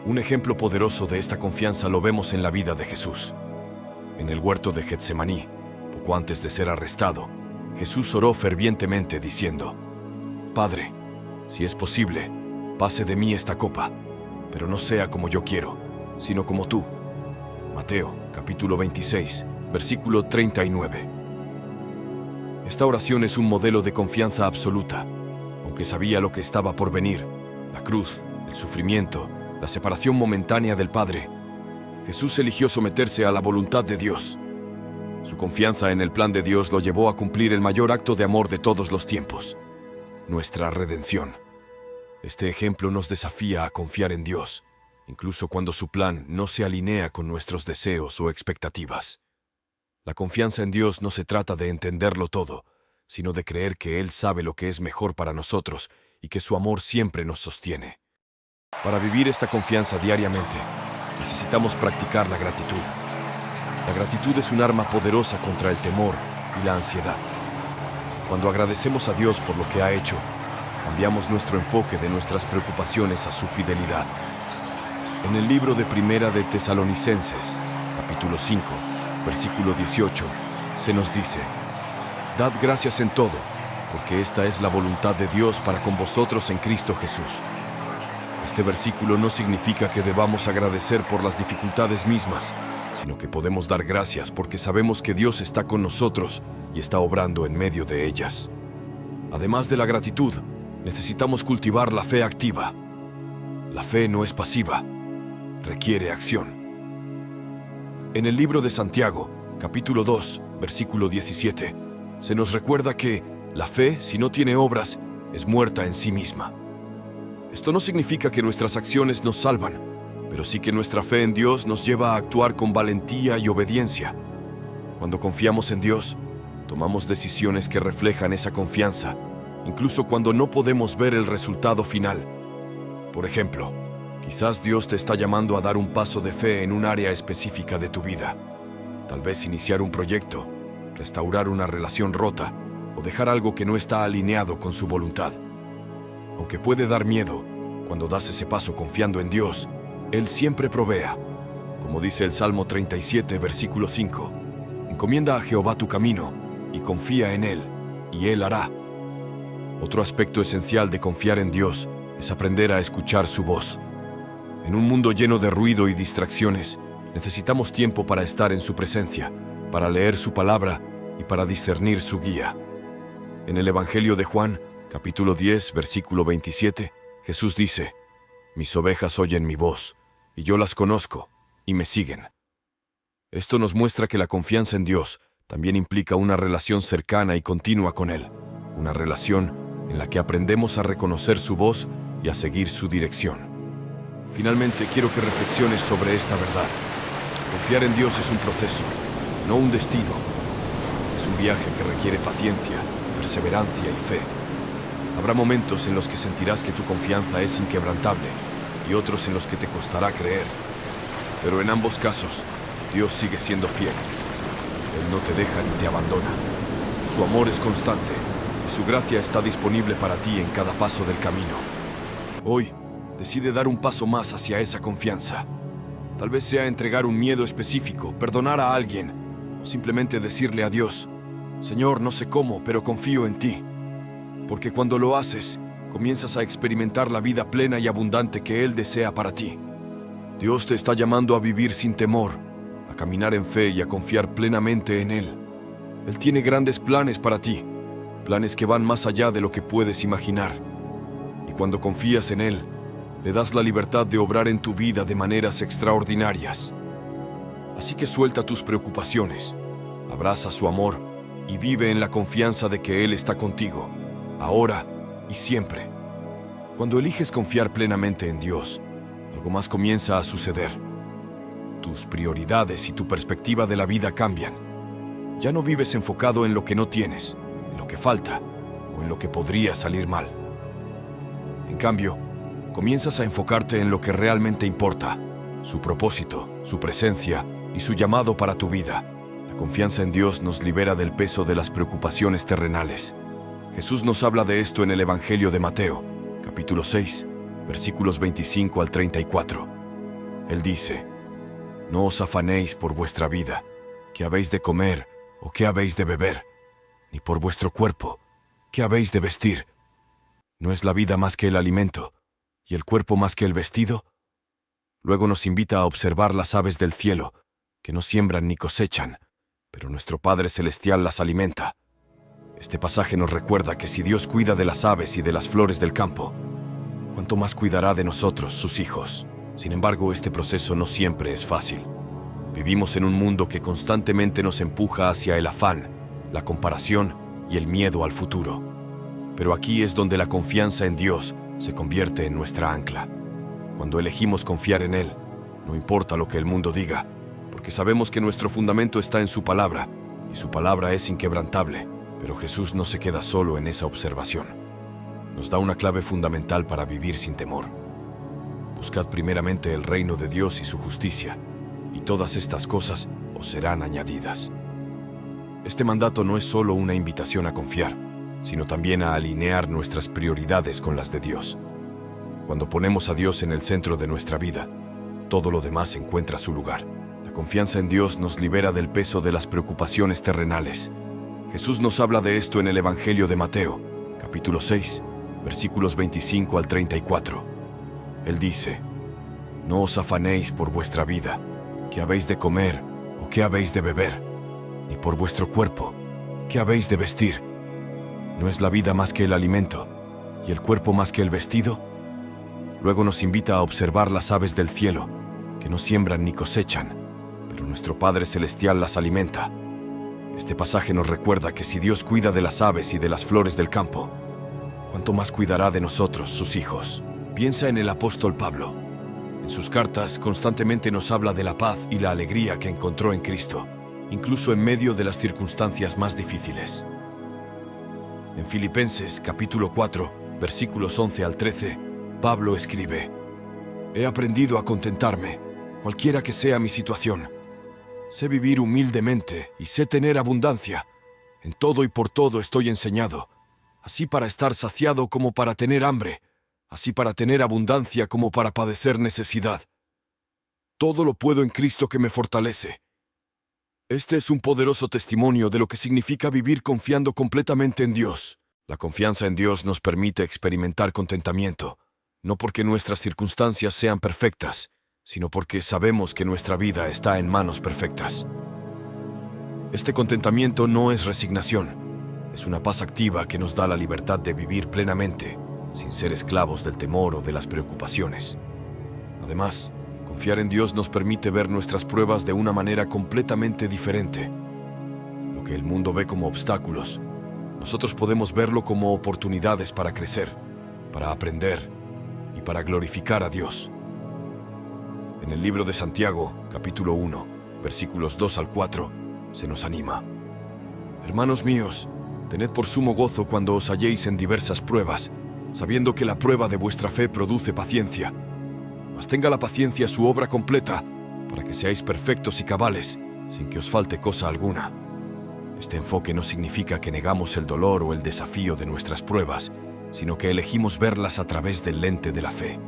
Un ejemplo poderoso de esta confianza lo vemos en la vida de Jesús. En el huerto de Getsemaní, poco antes de ser arrestado, Jesús oró fervientemente diciendo: «Padre, si es posible, pase de mí esta copa, pero no sea como yo quiero, sino como tú». Mateo, capítulo 26, versículo 39. Esta oración es un modelo de confianza absoluta. Aunque sabía lo que estaba por venir, la cruz, el sufrimiento, la separación momentánea del Padre, Jesús eligió someterse a la voluntad de Dios. Su confianza en el plan de Dios lo llevó a cumplir el mayor acto de amor de todos los tiempos: nuestra redención. Este ejemplo nos desafía a confiar en Dios, incluso cuando su plan no se alinea con nuestros deseos o expectativas. La confianza en Dios no se trata de entenderlo todo, sino de creer que Él sabe lo que es mejor para nosotros y que su amor siempre nos sostiene. Para vivir esta confianza diariamente, necesitamos practicar la gratitud. La gratitud es un arma poderosa contra el temor y la ansiedad. Cuando agradecemos a Dios por lo que ha hecho, cambiamos nuestro enfoque de nuestras preocupaciones a su fidelidad. En el libro de Primera de Tesalonicenses, capítulo 5, versículo 18, se nos dice: «Dad gracias en todo, porque esta es la voluntad de Dios para con vosotros en Cristo Jesús». Este versículo no significa que debamos agradecer por las dificultades mismas, sino que podemos dar gracias porque sabemos que Dios está con nosotros y está obrando en medio de ellas. Además de la gratitud, necesitamos cultivar la fe activa. La fe no es pasiva, requiere acción. En el libro de Santiago, capítulo 2, versículo 17, se nos recuerda que la fe, si no tiene obras, es muerta en sí misma. Esto no significa que nuestras acciones nos salvan, pero sí que nuestra fe en Dios nos lleva a actuar con valentía y obediencia. Cuando confiamos en Dios, tomamos decisiones que reflejan esa confianza, incluso cuando no podemos ver el resultado final. Por ejemplo, quizás Dios te está llamando a dar un paso de fe en un área específica de tu vida. Tal vez iniciar un proyecto, restaurar una relación rota o dejar algo que no está alineado con su voluntad. Aunque puede dar miedo, cuando das ese paso confiando en Dios, Él siempre provea. Como dice el Salmo 37, versículo 5, «Encomienda a Jehová tu camino y confía en Él, y Él hará». Otro aspecto esencial de confiar en Dios es aprender a escuchar su voz. En un mundo lleno de ruido y distracciones, necesitamos tiempo para estar en su presencia, para leer su palabra y para discernir su guía. En el Evangelio de Juan, capítulo 10, versículo 27, Jesús dice: «Mis ovejas oyen mi voz, y yo las conozco, y me siguen». Esto nos muestra que la confianza en Dios también implica una relación cercana y continua con Él, una relación en la que aprendemos a reconocer su voz y a seguir su dirección. Finalmente, quiero que reflexiones sobre esta verdad. Confiar en Dios es un proceso, no un destino. Es un viaje que requiere paciencia, perseverancia y fe. Habrá momentos en los que sentirás que tu confianza es inquebrantable y otros en los que te costará creer. Pero en ambos casos, Dios sigue siendo fiel. Él no te deja ni te abandona. Su amor es constante y su gracia está disponible para ti en cada paso del camino. Hoy, decide dar un paso más hacia esa confianza. Tal vez sea entregar un miedo específico, perdonar a alguien, o simplemente decirle a Dios: «Señor, no sé cómo, pero confío en ti». Porque cuando lo haces, comienzas a experimentar la vida plena y abundante que Él desea para ti. Dios te está llamando a vivir sin temor, a caminar en fe y a confiar plenamente en Él. Él tiene grandes planes para ti, planes que van más allá de lo que puedes imaginar. Y cuando confías en Él, le das la libertad de obrar en tu vida de maneras extraordinarias. Así que suelta tus preocupaciones, abraza su amor y vive en la confianza de que Él está contigo, ahora y siempre. Cuando eliges confiar plenamente en Dios, algo más comienza a suceder. Tus prioridades y tu perspectiva de la vida cambian. Ya no vives enfocado en lo que no tienes, en lo que falta o en lo que podría salir mal. En cambio, comienzas a enfocarte en lo que realmente importa: su propósito, su presencia y su llamado para tu vida. La confianza en Dios nos libera del peso de las preocupaciones terrenales. Jesús nos habla de esto en el Evangelio de Mateo, capítulo 6, versículos 25 al 34. Él dice: «No os afanéis por vuestra vida, qué habéis de comer o qué habéis de beber, ni por vuestro cuerpo, qué habéis de vestir. ¿No es la vida más que el alimento, y el cuerpo más que el vestido?». Luego nos invita a observar las aves del cielo, que no siembran ni cosechan, pero nuestro Padre Celestial las alimenta. Este pasaje nos recuerda que si Dios cuida de las aves y de las flores del campo, ¿cuánto más cuidará de nosotros, sus hijos? Sin embargo, este proceso no siempre es fácil. Vivimos en un mundo que constantemente nos empuja hacia el afán, la comparación y el miedo al futuro. Pero aquí es donde la confianza en Dios se convierte en nuestra ancla. Cuando elegimos confiar en Él, no importa lo que el mundo diga, porque sabemos que nuestro fundamento está en su palabra, y su palabra es inquebrantable. Pero Jesús no se queda solo en esa observación. Nos da una clave fundamental para vivir sin temor. Buscad primeramente el reino de Dios y su justicia, y todas estas cosas os serán añadidas. Este mandato no es solo una invitación a confiar, sino también a alinear nuestras prioridades con las de Dios. Cuando ponemos a Dios en el centro de nuestra vida, todo lo demás encuentra su lugar. La confianza en Dios nos libera del peso de las preocupaciones terrenales. Jesús nos habla de esto en el Evangelio de Mateo, capítulo 6, versículos 25 al 34. Él dice: «No os afanéis por vuestra vida, qué habéis de comer o qué habéis de beber, ni por vuestro cuerpo, qué habéis de vestir. ¿No es la vida más que el alimento, y el cuerpo más que el vestido?». Luego nos invita a observar las aves del cielo, que no siembran ni cosechan, pero nuestro Padre Celestial las alimenta. Este pasaje nos recuerda que si Dios cuida de las aves y de las flores del campo, ¿cuánto más cuidará de nosotros, sus hijos? Piensa en el apóstol Pablo. En sus cartas constantemente nos habla de la paz y la alegría que encontró en Cristo, incluso en medio de las circunstancias más difíciles. En Filipenses capítulo 4, versículos 11 al 13, Pablo escribe: «He aprendido a contentarme, cualquiera que sea mi situación. Sé vivir humildemente y sé tener abundancia. En todo y por todo estoy enseñado, así para estar saciado como para tener hambre, así para tener abundancia como para padecer necesidad. Todo lo puedo en Cristo que me fortalece». Este es un poderoso testimonio de lo que significa vivir confiando completamente en Dios. La confianza en Dios nos permite experimentar contentamiento, no porque nuestras circunstancias sean perfectas, sino porque sabemos que nuestra vida está en manos perfectas. Este contentamiento no es resignación, Es una paz activa que nos da la libertad de vivir plenamente, sin ser esclavos del temor o de las preocupaciones. Además, confiar en Dios nos permite ver nuestras pruebas de una manera completamente diferente. Lo que el mundo ve como obstáculos, nosotros podemos verlo como oportunidades para crecer, para aprender y para glorificar a Dios. En el libro de Santiago, capítulo 1, versículos 2 al 4, se nos anima: Hermanos míos, tened por sumo gozo cuando os halléis en diversas pruebas, sabiendo que la prueba de vuestra fe produce paciencia. Mas tenga la paciencia su obra completa, para que seáis perfectos y cabales, sin que os falte cosa alguna. Este enfoque no significa que negamos el dolor o el desafío de nuestras pruebas, sino que elegimos verlas a través del lente de la fe.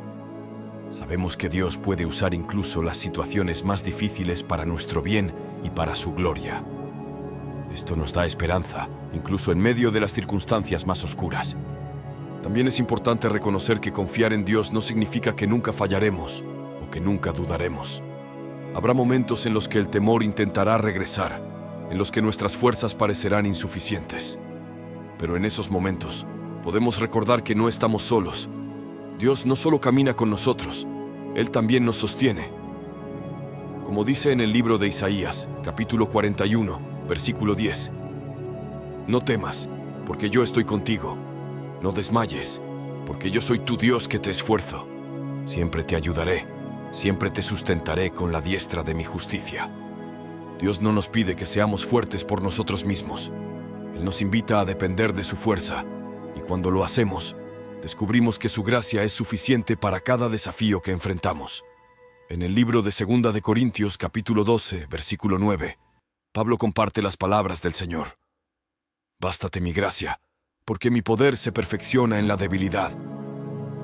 Sabemos que Dios puede usar incluso las situaciones más difíciles para nuestro bien y para su gloria. Esto nos da esperanza, incluso en medio de las circunstancias más oscuras. También es importante reconocer que confiar en Dios no significa que nunca fallaremos o que nunca dudaremos. Habrá momentos en los que el temor intentará regresar, en los que nuestras fuerzas parecerán insuficientes. Pero en esos momentos, podemos recordar que no estamos solos. Dios no solo camina con nosotros, Él también nos sostiene. Como dice en el libro de Isaías, capítulo 41, versículo 10. No temas, porque yo estoy contigo. No desmayes, porque yo soy tu Dios que te esfuerzo. Siempre te ayudaré, siempre te sustentaré con la diestra de mi justicia. Dios no nos pide que seamos fuertes por nosotros mismos. Él nos invita a depender de su fuerza, y cuando lo hacemos, descubrimos que su gracia es suficiente para cada desafío que enfrentamos. En el libro de 2 de Corintios, capítulo 12, versículo 9, Pablo comparte las palabras del Señor. Bástate mi gracia, porque mi poder se perfecciona en la debilidad.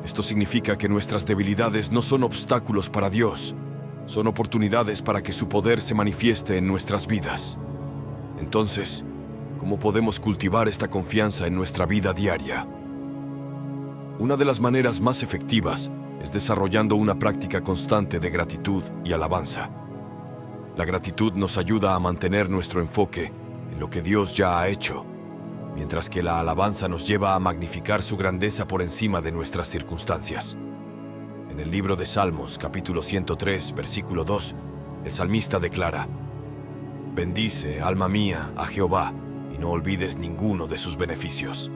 Esto significa que nuestras debilidades no son obstáculos para Dios, son oportunidades para que su poder se manifieste en nuestras vidas. Entonces, ¿cómo podemos cultivar esta confianza en nuestra vida diaria? Una de las maneras más efectivas es desarrollando una práctica constante de gratitud y alabanza. La gratitud nos ayuda a mantener nuestro enfoque en lo que Dios ya ha hecho, mientras que la alabanza nos lleva a magnificar su grandeza por encima de nuestras circunstancias. En el libro de Salmos, capítulo 103, versículo 2, el salmista declara: Bendice, alma mía, a Jehová, y no olvides ninguno de sus beneficios.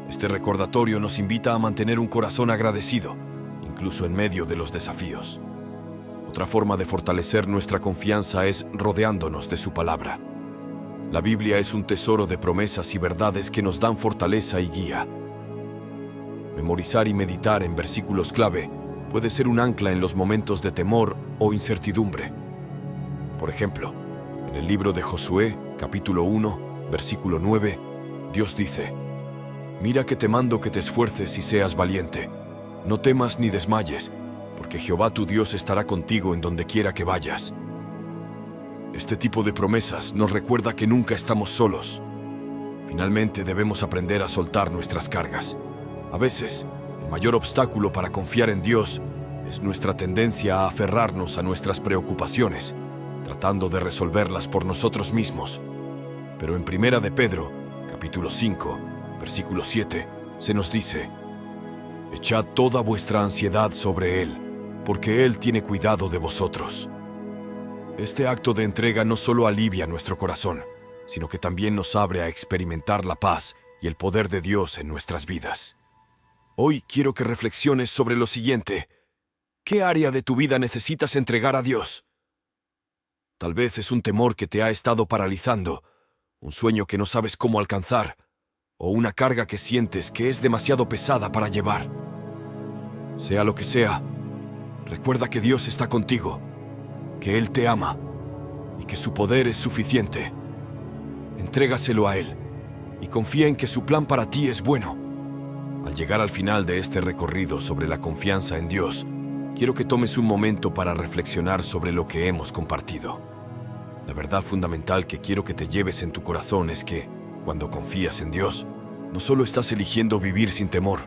Este recordatorio nos invita a mantener un corazón agradecido, incluso en medio de los desafíos. Otra forma de fortalecer nuestra confianza es rodeándonos de su palabra. La Biblia es un tesoro de promesas y verdades que nos dan fortaleza y guía. Memorizar y meditar en versículos clave puede ser un ancla en los momentos de temor o incertidumbre. Por ejemplo, en el libro de Josué, capítulo 1, versículo 9, Dios dice: Mira que te mando que te esfuerces y seas valiente. No temas ni desmayes, porque Jehová tu Dios estará contigo en donde quiera que vayas. Este tipo de promesas nos recuerda que nunca estamos solos. Finalmente debemos aprender a soltar nuestras cargas. A veces, el mayor obstáculo para confiar en Dios es nuestra tendencia a aferrarnos a nuestras preocupaciones, tratando de resolverlas por nosotros mismos. Pero en 1 de Pedro, capítulo 5, versículo 7, se nos dice: Echad toda vuestra ansiedad sobre Él, porque Él tiene cuidado de vosotros. Este acto de entrega no solo alivia nuestro corazón, sino que también nos abre a experimentar la paz y el poder de Dios en nuestras vidas. Hoy quiero que reflexiones sobre lo siguiente: ¿qué área de tu vida necesitas entregar a Dios? Tal vez es un temor que te ha estado paralizando, un sueño que no sabes cómo alcanzar, o una carga que sientes que es demasiado pesada para llevar. Sea lo que sea, recuerda que Dios está contigo, que Él te ama y que su poder es suficiente. Entrégaselo a Él y confía en que su plan para ti es bueno. Al llegar al final de este recorrido sobre la confianza en Dios, quiero que tomes un momento para reflexionar sobre lo que hemos compartido. La verdad fundamental que quiero que te lleves en tu corazón es que, cuando confías en Dios, no solo estás eligiendo vivir sin temor,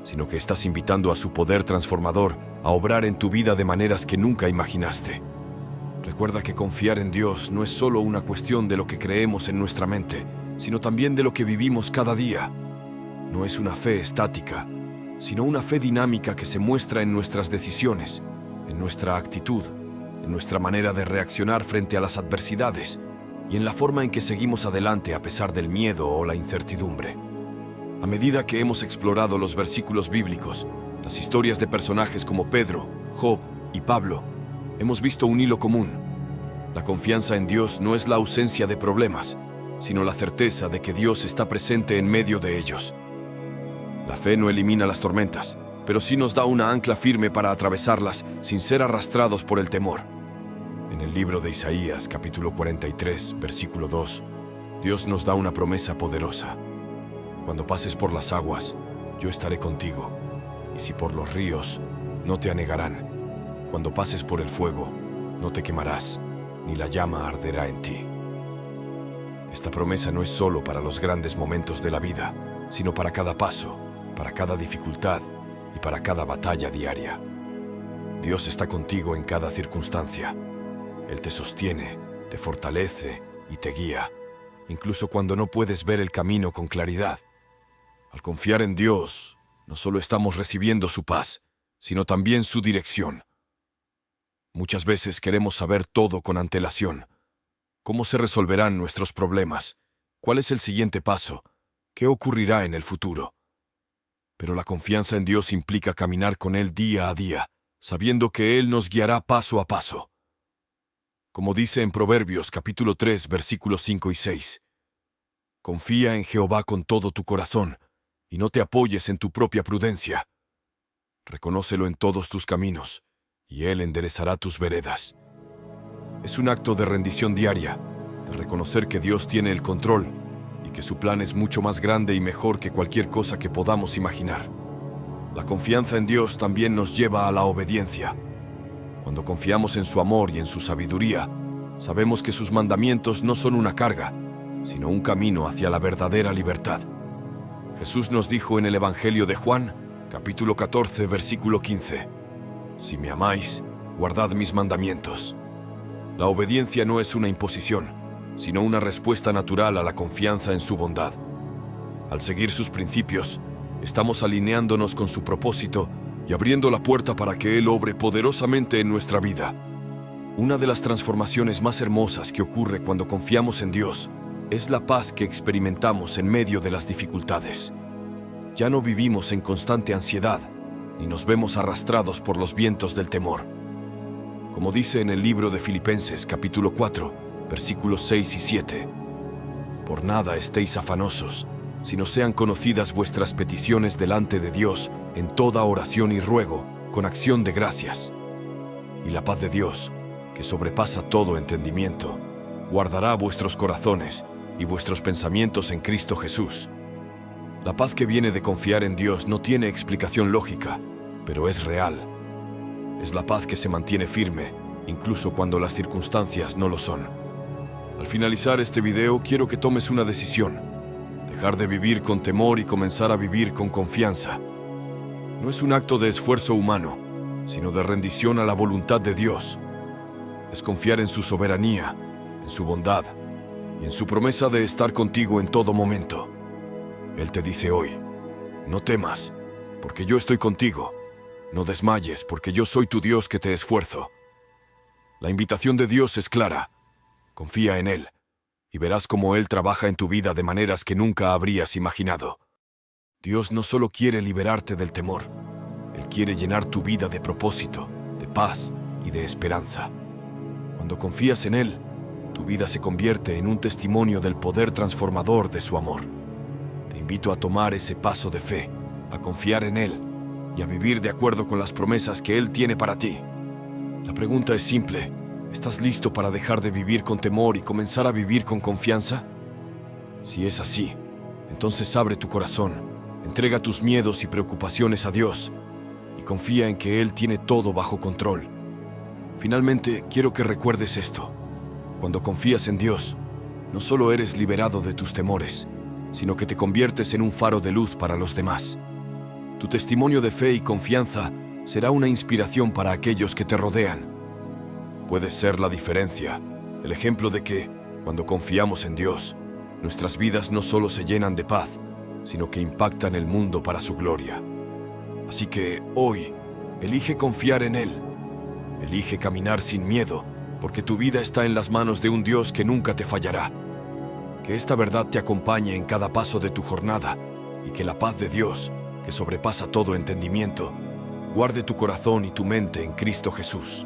sino que estás invitando a su poder transformador a obrar en tu vida de maneras que nunca imaginaste. Recuerda que confiar en Dios no es solo una cuestión de lo que creemos en nuestra mente, sino también de lo que vivimos cada día. No es una fe estática, sino una fe dinámica que se muestra en nuestras decisiones, en nuestra actitud, en nuestra manera de reaccionar frente a las adversidades y en la forma en que seguimos adelante a pesar del miedo o la incertidumbre. A medida que hemos explorado los versículos bíblicos, las historias de personajes como Pedro, Job y Pablo, hemos visto un hilo común. La confianza en Dios no es la ausencia de problemas, sino la certeza de que Dios está presente en medio de ellos. La fe no elimina las tormentas, pero sí nos da una ancla firme para atravesarlas sin ser arrastrados por el temor. En el libro de Isaías, capítulo 43, versículo 2, Dios nos da una promesa poderosa. Cuando pases por las aguas, yo estaré contigo, y si por los ríos, no te anegarán. Cuando pases por el fuego, no te quemarás, ni la llama arderá en ti. Esta promesa no es solo para los grandes momentos de la vida, sino para cada paso, para cada dificultad y para cada batalla diaria. Dios está contigo en cada circunstancia. Él te sostiene, te fortalece y te guía, incluso cuando no puedes ver el camino con claridad. Al confiar en Dios, no solo estamos recibiendo su paz, sino también su dirección. Muchas veces queremos saber todo con antelación. ¿Cómo se resolverán nuestros problemas? ¿Cuál es el siguiente paso? ¿Qué ocurrirá en el futuro? Pero la confianza en Dios implica caminar con Él día a día, sabiendo que Él nos guiará paso a paso. Como dice en Proverbios capítulo 3, versículos 5 y 6, confía en Jehová con todo tu corazón, y no te apoyes en tu propia prudencia. Reconócelo en todos tus caminos, y Él enderezará tus veredas. Es un acto de rendición diaria, de reconocer que Dios tiene el control, y que su plan es mucho más grande y mejor que cualquier cosa que podamos imaginar. La confianza en Dios también nos lleva a la obediencia. Cuando confiamos en su amor y en su sabiduría, sabemos que sus mandamientos no son una carga, sino un camino hacia la verdadera libertad. Jesús nos dijo en el Evangelio de Juan, capítulo 14, versículo 15, «Si me amáis, guardad mis mandamientos». La obediencia no es una imposición, sino una respuesta natural a la confianza en su bondad. Al seguir sus principios, estamos alineándonos con su propósito y abriendo la puerta para que Él obre poderosamente en nuestra vida. Una de las transformaciones más hermosas que ocurre cuando confiamos en Dios es la paz que experimentamos en medio de las dificultades. Ya no vivimos en constante ansiedad, ni nos vemos arrastrados por los vientos del temor. Como dice en el libro de Filipenses, capítulo 4, versículos 6 y 7, «Por nada estéis afanosos, sino sean conocidas vuestras peticiones delante de Dios en toda oración y ruego, con acción de gracias. Y la paz de Dios, que sobrepasa todo entendimiento, guardará vuestros corazones y vuestros pensamientos en Cristo Jesús». La paz que viene de confiar en Dios no tiene explicación lógica, pero es real. Es la paz que se mantiene firme, incluso cuando las circunstancias no lo son. Al finalizar este video, quiero que tomes una decisión: dejar de vivir con temor y comenzar a vivir con confianza. No es un acto de esfuerzo humano, sino de rendición a la voluntad de Dios. Es confiar en su soberanía, en su bondad y en su promesa de estar contigo en todo momento. Él te dice hoy: no temas, porque yo estoy contigo. No desmayes, porque yo soy tu Dios que te esfuerzo. La invitación de Dios es clara: confía en Él, y verás cómo Él trabaja en tu vida de maneras que nunca habrías imaginado. Dios no solo quiere liberarte del temor, Él quiere llenar tu vida de propósito, de paz y de esperanza. Cuando confías en Él, tu vida se convierte en un testimonio del poder transformador de su amor. Te invito a tomar ese paso de fe, a confiar en Él y a vivir de acuerdo con las promesas que Él tiene para ti. La pregunta es simple: ¿estás listo para dejar de vivir con temor y comenzar a vivir con confianza? Si es así, entonces abre tu corazón, entrega tus miedos y preocupaciones a Dios y confía en que Él tiene todo bajo control. Finalmente, quiero que recuerdes esto: cuando confías en Dios, no solo eres liberado de tus temores, sino que te conviertes en un faro de luz para los demás. Tu testimonio de fe y confianza será una inspiración para aquellos que te rodean. Puedes ser la diferencia, el ejemplo de que, cuando confiamos en Dios, nuestras vidas no solo se llenan de paz, sino que impactan el mundo para su gloria. Así que hoy, elige confiar en Él. Elige caminar sin miedo, porque tu vida está en las manos de un Dios que nunca te fallará. Que esta verdad te acompañe en cada paso de tu jornada y que la paz de Dios, que sobrepasa todo entendimiento, guarde tu corazón y tu mente en Cristo Jesús.